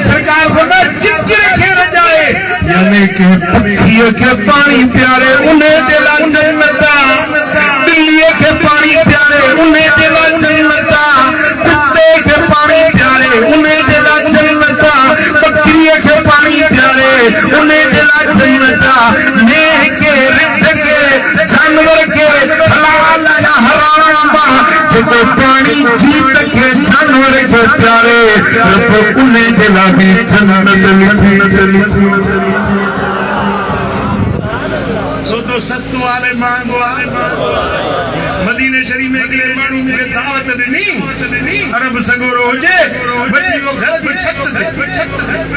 A: सरकार फरमाए जिगर खे रजाए यानी कि पखीअ खे पाणी पियारे उन जे लाइ जन्नत आहे। ॿिलीअ खे पाणी पियारे उन जे लाइ जन्नत आहे। कुते खे पाणी पियारे उन जे लाइ जन्नत आहे। बकरीअ खे पाणी पियारे उन जे लाइ जन्नत आहे। मेंह खे रिढ खे जानवर खे हलाल या हराम जेको पाणी जीत खे जानवर खे प्यारे रब उन्हें जे लाइ बि जन्नत लिखी सो तो सस्तो वाले मांगो मदीने शरीफ में अगले माण्हू खे दावत ॾिनी अरब सगोरो हुजे बची वो घर जो छत ते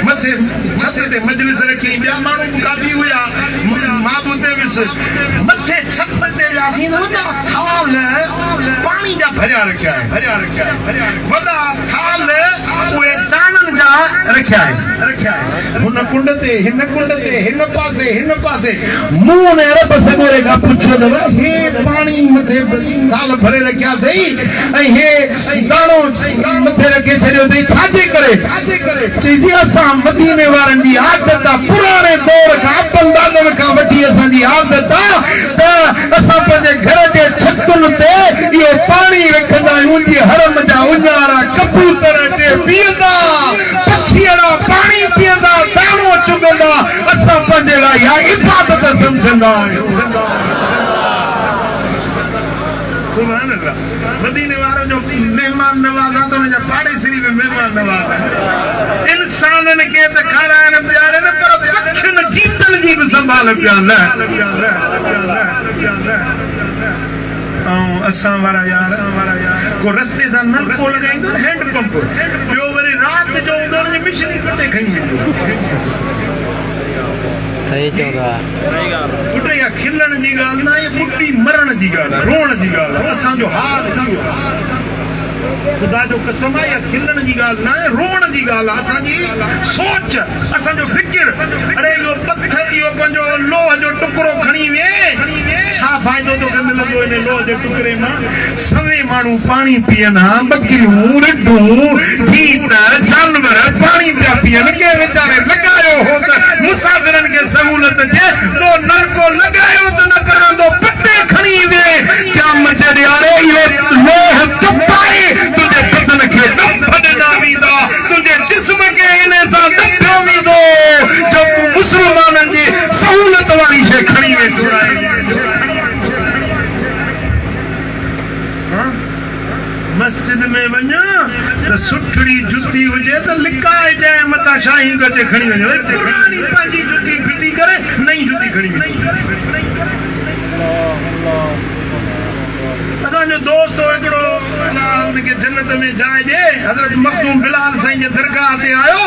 A: मथे छत ते मजलिस रखी ॿिया माण्हू काफ़ी हुआ मां बि उते वियुसि मथे छत ते वियासीं त वॾा थाल पाणी जा भरिया रखिया आहिनि वॾा थाल उहे दाणनि जा रखिया आहिनि हुन कुंड ते हिन पासे मूं ने अरब सगोरे खां पुछियो त हे पाणी मथे थाल भरे रखिया अथई ऐं हे दाणो मथे रखे छॾियो अथई छाजे करे चईसि असां मदीने वारनि जी आदत आहे पुराणे दौर खां अबनि ॾाॾनि खां वठी असांजी आदत आहे त असां पंहिंजे घर जे छतुनि ते इहो पाणी रखंदा आहियूं जीअं हरम जा उञारा कबूतर अचे पीअंदा पखीअड़ा पाणी पीअंदा दाणो चुगंदा असां पंहिंजे लाइ इहा इबादत सम्झंदा आहियूं सुभान अल्लाह मदीने वारो जो मेहमान नवाज़ आहे त हुनजा पाड़ेसरी बि मेहमान नवाज़ आहे इंसाननि खे त खाराइण प्यारे न पर पखियुनि चीतनि जी बि संभाल पिया न ऐं असां वारा यार को रस्ते सां नलको लॻाईंदो हैंड पंप ॿियो वरी राति जो हूंदो हुनजी मिशनी कटे खणी वेंदो
B: सही चवंदा
A: पुट या खिलण जी ॻाल्हि न आहे ॿुॾी मरण जी ॻाल्हि आहे रोअण जी ॻाल्हि आहे असांजो हाल ख़ुदा जो कसम आहे या खिलण जी ॻाल्हि न आहे रोअण जी ॻाल्हि आहे असांजी सोच असांजो फिकिर अरे इहो पत्थर इहो पंहिंजो लोह जो टुकड़ो खणी वे छा फ़ाइदो थो मिलंदो इन लोह जे टुकड़े मां सवे माण्हू पाणी पीअनि हा बकरियूं रिढूं जीत जानवर पाणी पिया पीअनि के वीचारे लॻायो हो त मुसाफ़िरनि खे सहूलियत थिए तो नलको लॻायो त न करंदो पटे खणी वे क्या मचे ॾियारे इहो लोह टुपाए तुंहिंजे बदन खे ॾंभ ॾिना वेंदा तुंहिंजे जिस्म खे इन सां ॾंभियो वेंदो जो तूं मुस्लमाननि जी सहूलियत वारी शइ खणी वेंदो मस्जिद में वञ त सुठड़ी जुती हुजे त लिकाए जाए मथां शाही गचे खणी वञो पुरानी पंहिंजी जुती फिटी करे नई जुती खणी वञो असांजो दोस्त हो हिकिड़ो हुनखे जन्नत में जाइ ॾे हज़रत मखदूम बिलाल साईं जे दरगाह ते आयो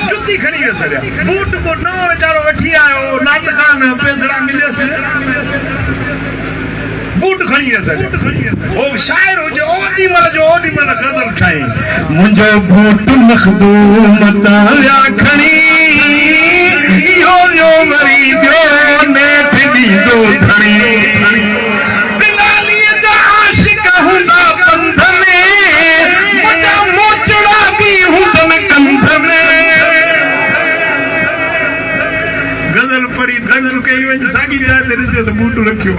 A: जुती खणी वियो सॼा बूट को नओं वीचारो वठी आयो नात खान पैसड़ा मिलियसि बूट खणी वियसि ओ शाइर हुजे ओॾी महिल गज़ल ठाही मुंहिंजो बूट मखदूम तां विया खणी इहो जो वरी ॿियो नेठ ॾींदो खणी बिलालीअ जा आशिक हूंदा पंध में मुंहिंजा मोचड़ा बि हूंदनि कंध में गज़ल पढ़ी गज़ल कई वञी साॻी जाइ ते ॾिसो त बूट रखियो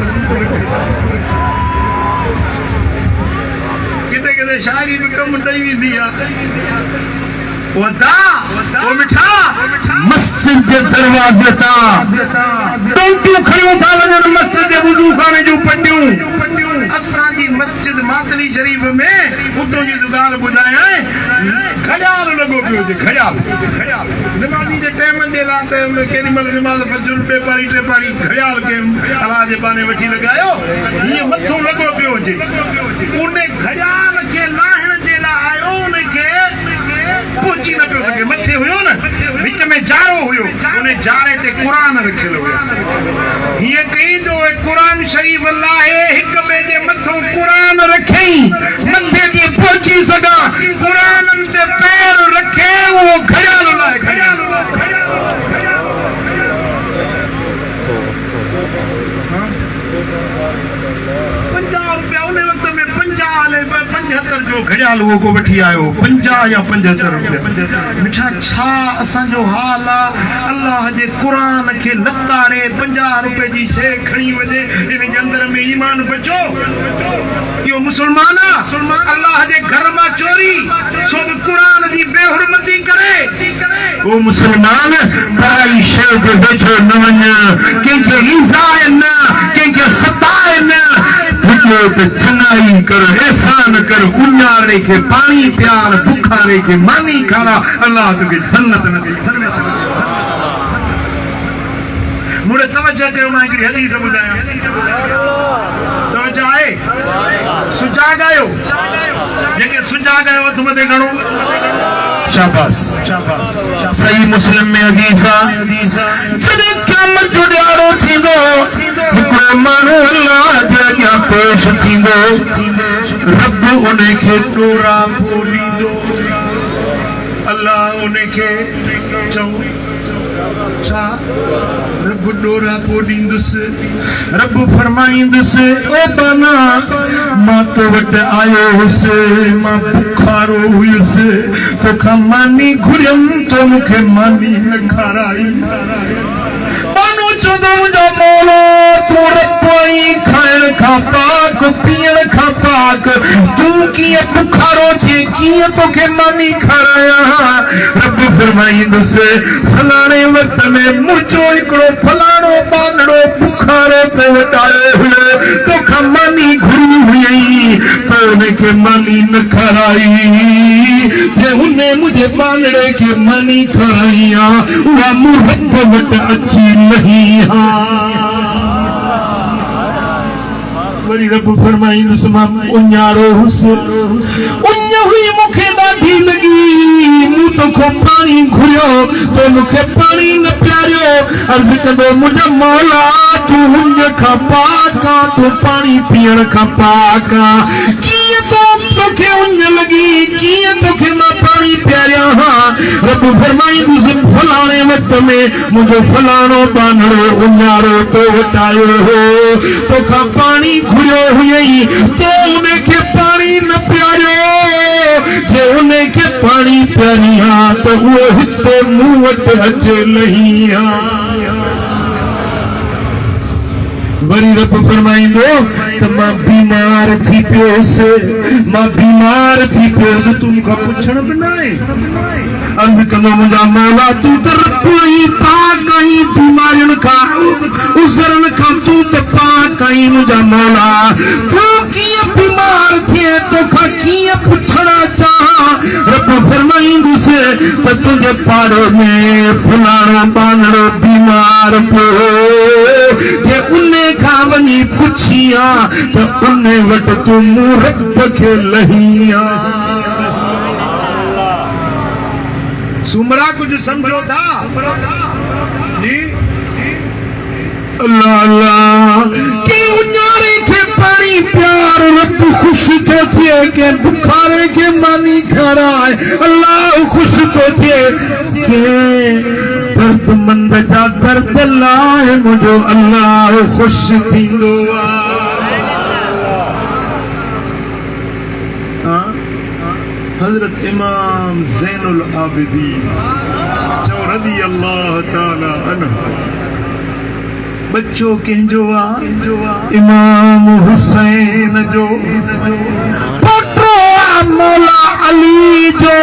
A: किथे शायरी में कम ॾेई वेंदी आहे मस्जिद जे दरवाज़े तां टोटियूं खणियूं था वञनि मस्जिद जे वुज़ू खाने जूं पटियूं असांजी मस्जिद मातली शरीफ में उतो जी ॻाल्हि ॿुधायां घड़ियाल लॻो पियो हुजे घड़ियाल निमाज़ी जे टाइम जे लाइ त केॾी महिल निमाज़ फजर टे पारी घड़ियाल खे अलाह जे बाने वठी लॻायो हीअं मथो लॻो पियो हुजे उन घड़ियाल खे लाहिण जे लाइ आयो उनखे पहुची न पियो सघे मथे हुयो न विच में जारो हुयो उन जारे ते क़ुरान रखियल हुयो हीअं कई जो क़ुरान शरीफ लाहे हिक ॿिए जे मथां क़ुरान रखई मथे जी पहुची सघां क़ुरान ते पैर रखे उहो घड़ियाल लाइ ₹75 जो घड़ियाल उहो को वठी आयो 50 या 75 रुपया मिठा छा असांजो हाल आहे अल्लाह जे क़ुरान खे लताड़े 50 रुपए जी शइ खणी वञे इन जे अंदर में ईमान बचो इहो मुसलमान आहे अल्लाह जे घर मां चोरी सो क़ुरान जी बेहुरमती करे ओ मुसलमान पराई शइ जे वेझो न वञ कंहिंखे ईज़ाए न कंहिंखे सताए न जो तो चंगाई कर, एहसान कर, उन्यारे के पानी प्यार, बुखारे के मानी खारा, अल्लाह तुझे जन्नत नसीब जन्नत मुझे तवज्जो कयो मां हिकिड़ी हदीस ॿुधायां तवज्जो आहे सुजाग आयो जेके सुजाग आयो हथ मथे खणो शाबाश शाबाश सही मुस्लिम में हदीस आहे जॾहिं क़यामत जो ॾियारो थींदो हिकिड़ो माण्हू अल्लाह जे अॻियां पेश थींदो रब उनखे ॾोरा ॾींदो अल्लाह उनखे चओ छा रब ॾोरा ॾींदुसि रब फरमाईंदुसि ओ बाना मां तो वटि आयो हुउसि मां बुखारो हुयुसि तोखां मानी घुरियमि तो मूंखे मानी न खाराई बानो चवंदो मुंहिंजो मौला तूं रब आहीं खाइण खां पाक पीअण खां पाक तूं कीअं बुखारो थिए कीअं तोखे मानी खारायां रब फरमाईंदुसि फलाणे वक्त में मुंहिंजो हिकिड़ो फलाणो बांगड़ो बुखारो ते वटि आयो हुयो तोखां मानी घुरी हुई त उनखे मानी न खाराई जे उन मुंहिंजे बांगड़े खे मानी खाराई आहे उहा मूं रब वटि अची नहीं वरी रब फरमाईंदुसि मां उन्यारो हुउसि उन हुई मूंखे ॾाढी लॻी मूं तोखां पाणी घुरियो तो मूंखे पाणी न पियारियो अर्ज़ कंदो मुंहिंजा मौला तूं हुन खां पाक आहे तूं पाणी पीअण खां पाक आहे कीअं तोखे उन लॻी कीअं तोखे मां पाणी पियारियां हा रब फरमाईंदुसि फलाणे वक़्त में मुंहिंजो फलाणो बांगड़ो उन्यारो तो वटि आयो हो तोखां पाणी घुरियो हुयई तो उनखे पाणी न पियारियो जे उनखे पाणी पियारी हा त उहो हिते मूं वटि अचे नहीं हा वरी रब फरमाईंदो त मां बीमार थी पियोसि तूं मूंखां पुछण बि न आहे अर्ज़ कंदो मुंहिंजा मौला तूं त रब आहीं पाक आहीं बीमारियुनि खां उज़रनि खां तूं त पाक आहीं मुंहिंजा मौला तूं कीअं बीमार थिए तोखां कीअं पुछणा चाहां रब फरमाईंदुसि त तुंहिंजे पाड़े में फलाणो बांगड़ो बीमार पियो जे उन खां वञी पुछी आ त उन वटि तूं मूं रब खे लही आ सुमरा कुछ समझो था जी अल्लाह अल्लाह के उन्यारे के पानी प्यार रब खुश तो थिए के बुखारे के मानी खाराए अल्लाह खुश तो थिए के दर्दमंद जा दर्द लाए मुझो अल्लाह खुश थींदो हजरत इमाम ज़ैनुल आबिदीन जो रज़ी अल्लाह ताला अन्हु बच्चो कंहिंजो इमाम हुसैन जो पोटो मौला अली जो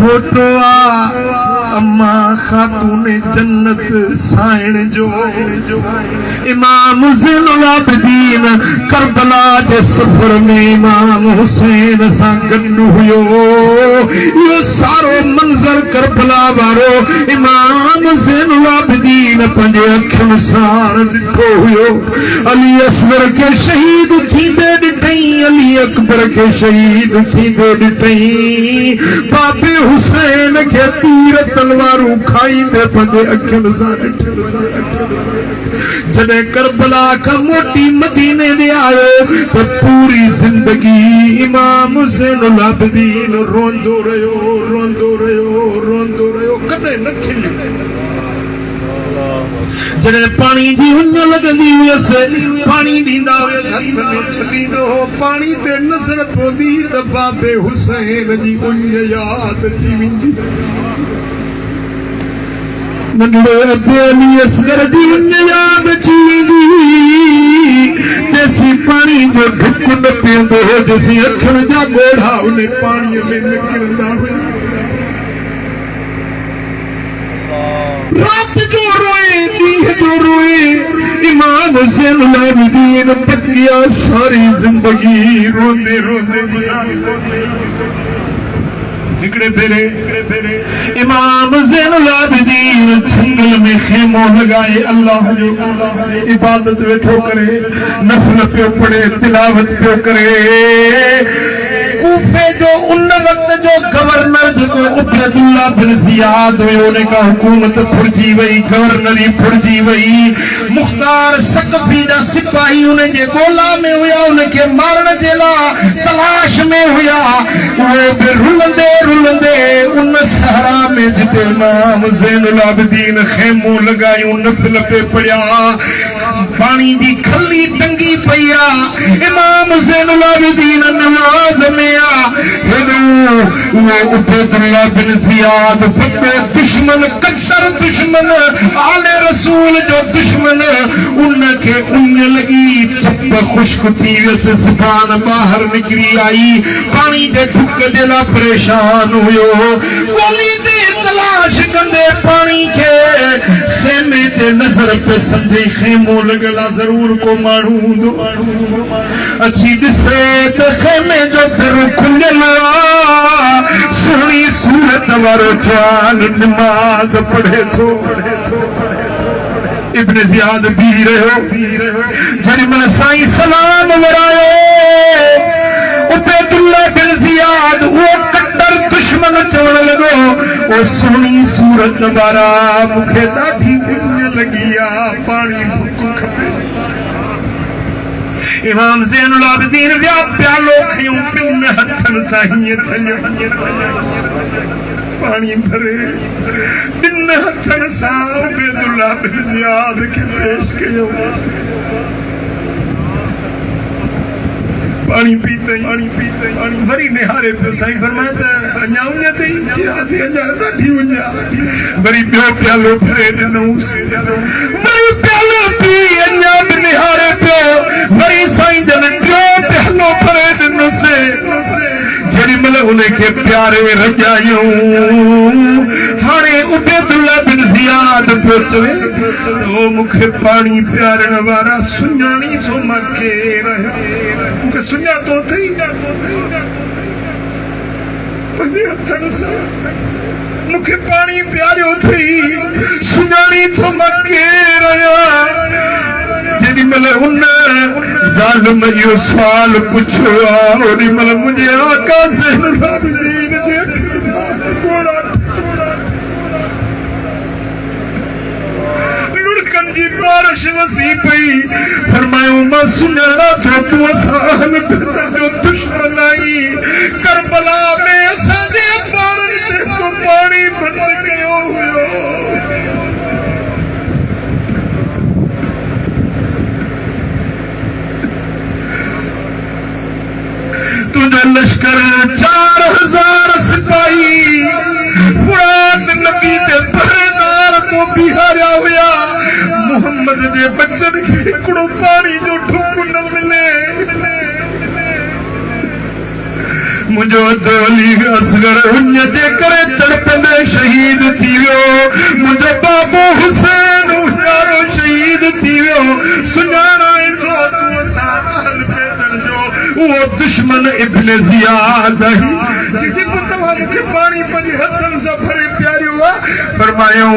A: पोटो अम्मा खातून जन्नत साइण जो इमाम ज़ैनुल आबिदीन करबला जे सफ़र में इमाम हुसैन सां गॾु हुयो इहो सारो मंज़र करबला वारो इमाम ज़ैनुल आबिदीन पंहिंजे अखियुनि सां ॾिठो हुयो अली असगर खे शहीद थींदे ॾिठई अली अकबर खे शहीद थींदे ॾिठई बाबे हुसैन खे तीर तलवारूं खाईंदे पंहिंजे अखियुनि सां ॾिठो जॾहिं करबला खां मोटी मदीने ॾे आयो त पूरी ज़िंदगी इमाम ज़ैनुल आबिदीन रोंदो रहियो कॾहिं न खिलियो जॾहिं पाणी जी उञ लॻंदी हुयसि पाणी ॾींदा हुयसि हथ में छॾींदो हो पाणी ते नज़र पवंदी त बाबे हुसैन जी उञ यादि अची वेंदी नंढड़े अधे अली असगर जी उञ यादि अची वेंदी जेसीं पाणी जो ढुक न पीअंदो हो जेसीं अखियुनि जा ॻोढ़ा उन पाणीअ में निकिरंदा हुआ रात जो रोए ॾींहं जो रोए इमाम हुसैनुल आबिदीन तकिया सारी जिंदगी रोंदे रोंदे इकड़े फेरे इमाम ज़ैनुल आबिदीन जंगल में खेमो लगाए अल्लाह जो इबादत वेठो करे नफल पियो पढ़े तिलावत पियो करे कूफे जो उन वक्त जो गवर्नर जो उबैदुल्लाह बिन ज़ियाद हुयो उनका हुकूमत फुरजी वई गवर्नरी फुरजी वई मुख्तार सकफी जा सिपाही उन्हें जे गोला में हुया उनके मारण जे ला तलाश में हुया वो बे रुलंदे रुलंदे उन सहरा में जिते इमाम ज़ैनुल आबिदीन खेमो लगायो नफल पे पढ़िया पानी दी खली टंगी पईया इमाम ज़ैनुल आबिदीन नमाज में वो उबैदुल्लाह बिन ज़ियाद फते दुश्मन कट्टर दुश्मन आले रसूल जो दुश्मन उनके उन लगी चप खुश्क थी वैसे ज़बान बाहर निकली आई पानी जे ढुक जेला परेशान हुयो गोली दे तलाश कंदे पानी के खेमे ते नजर पे समझे खेमो लगला जरूर को मारू दो अच्छी दिसे ते खेमे जो दर खुलला सोनी सूरत वारो जवान नमाज पढ़े थो इब्न ज़ियाद भी रहो जड़ी मन साईं सलाम वरायो उबैदुल्लाह बिन ज़ियाद वो कट्टर दुश्मन चवण लगो वो सोनी सूरत वारा मुखे ॾाढी उञ लगी आ पानी भुख खपे इमाम ज़ैनुल आबिदीन व्या प्यालो खयूं बिन हथन सां हीअं थलियो पानी भरे बिन हथन सां उबैदुल्लाह बिन ज़ियाद खे पेश कयो पानी पीते वरी निहारे पियो साईं फरमाए त अञा उञ थी अञा ॾाढी उञ वरी ॿियो प्यालो भरे ॾिनऊंसि वरी प्यालो पी अञा बि निहारे पियो वरी साईं जन टियों प्यालो भरे ॾिनोसि जेॾी महिल उनखे प्यारे रजायूं हाणे उबैदुल्लाह बिन ज़ियाद पियो चवे ओ मूंखे पाणी पियारण वारा सुञाणी सो मां केरु आहियां मूंखे सुञातो अथई पंहिंजे हथनि सां मूंखे पाणी पियारियो अथई सुञाणी थो मां केरु आहियां जेॾी महिल उन ज़ालिम इहो सुवाल पुछियो आहे ओॾी महिल मुंहिंजे आका ज़ैनुल आबिदीन जे अखियुनि मां ॻोढ़ा लुड़कनि जी बारिश वसी पई फरमायो मां सुञाणा थो तूं असां जो दुश्मन आई करबला में असांजे ॿारनि ते तो पाणी बंदि कयो हुयो तुझे लश्कर 4000 सिपाही फुरात नदी के पहरेदार तो बिहारिया हुआ मोहम्मद जे बच्चन के हिकिड़ो पानी जो ठुक न मिले मुझो दोली असगर उन जे करे तड़पंदे शहीद थी वियो मुझो बाबू हुसैन उजारो शहीद थी वियो सुञाणा थो तूं असां अहल पैदल जो वो दुश्मन इब्न ज़ियाद जिसे तव्हां मूंखे पाणी पंहिंजे हथनि सां भरे पियारियो आहे फरमायो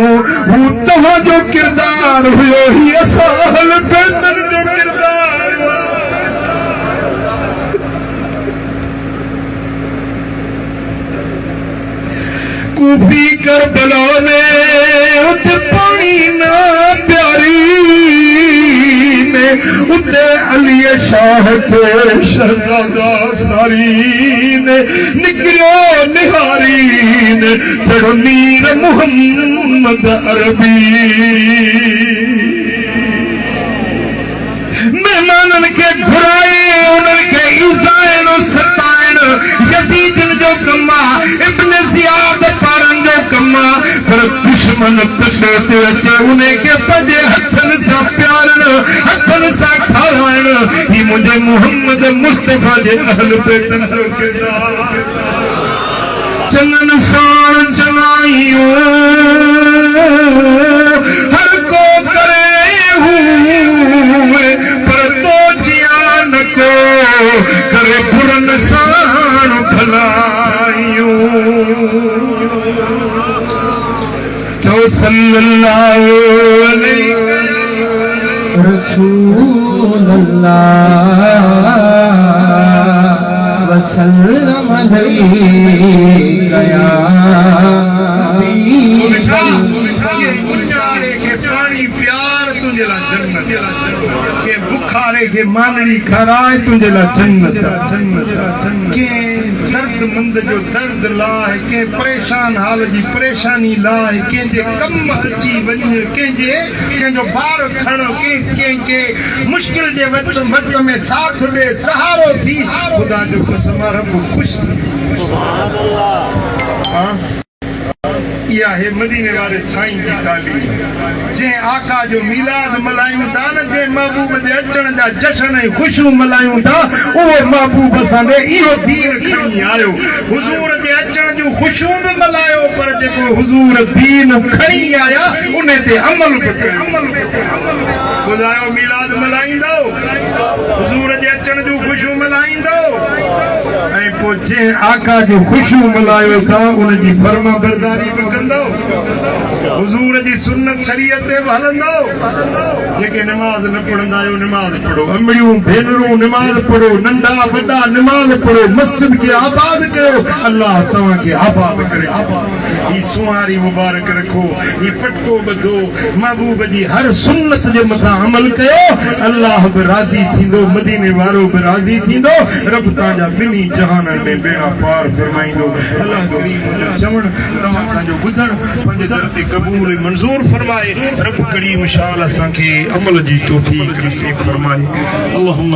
A: हू तव्हां जो किरदार हुयो ही असां अहल पैदल जो किरदार कूफी करबला में उते पानी ना प्यारी ने उते अली शाह के शहजादा सारी ने निकलो निहारी ने चढ़ो मीर मोहम्मद अरबी मेहमानन के घुराए उनके इज़ाइन सताइन यजीदन जो कमा इब्न ज़ियाद पारन जो कमा पर दुश्मन पछोते अचे उनके पंजे हथन सां प्यारन हथन सां खाराइण ही मुझे मोहम्मद मुस्तफा जे अहल पैतन जो किरदार चंगन साण चङाइयो हर को करे हूं करे बुरन साण भलायूं तो सल्लल्लाहु अलैहि
B: रसूल अल्लाह वसल्लम अलैका या
A: पानी प्यार तुझे ला जन्नत के बुखारे के मानड़ी खराए तुझे ला जन्नत के दर्द मंद जो दर्द लाए के परेशान हाल जी परेशानी लाए के जे कम अची वञ के जो बार खणो के मुश्किल जे वक्त में साथ दे सहारो थी खुदा जो कसम रब खुश सुभान अल्लाह या है मदीने वाले साईं की तालीम जे आका जो मिलाद मल्हायूं था न जे महबूब जे अचण जा जश्न ऐं ख़ुशियूं मल्हायूं था उहो महबूब असां ॾे इहो दीन खणी आयो हुज़ूर जे अचण जूं ख़ुशियूं बि मल्हायो पर जेको हुज़ूर दीन खणी आया उन ते अमल बि कयो ॿुधायो मिलाद मल्हाईंदो हुज़ूर जे अचण जूं ख़ुशियूं मल्हाईंदो ऐं पोइ जे आका जो ख़ुशियूं मल्हायो था उन जी फर्मा बरदारी बि कंदो हुज़ूर जी सुन्नत शरीयत ते बि हलंदो जेके निमाज़ न पढ़ंदा आहियो निमाज़ पढ़ो अमड़ियूं भेनरूं निमाज़ पढ़ो नंढा वॾा निमाज़ पढ़ो मस्जिद खे आबाद कयो अल्लाह तव्हांखे आबाद करे ही सुहारी मुबारक रखो ही पटको ॿधो महबूब जी हर सुन्नत जे मथां अमल कयो अल्लाह बि राज़ी थींदो मदीने वारो बि राज़ी थींदो रब तव्हांजा ॿिन्ही जहाननि में बेड़ा पार फरमाईंदो अल्लाह करीम जो चवण तव्हां असांजो ॿुधण पंहिंजे दर ते क़बूल मंज़ूर फरमाए रब करीम शाल असांखे अमल जी तौफ़ीक़ नसीब फरमाए अल्लाहुम्मा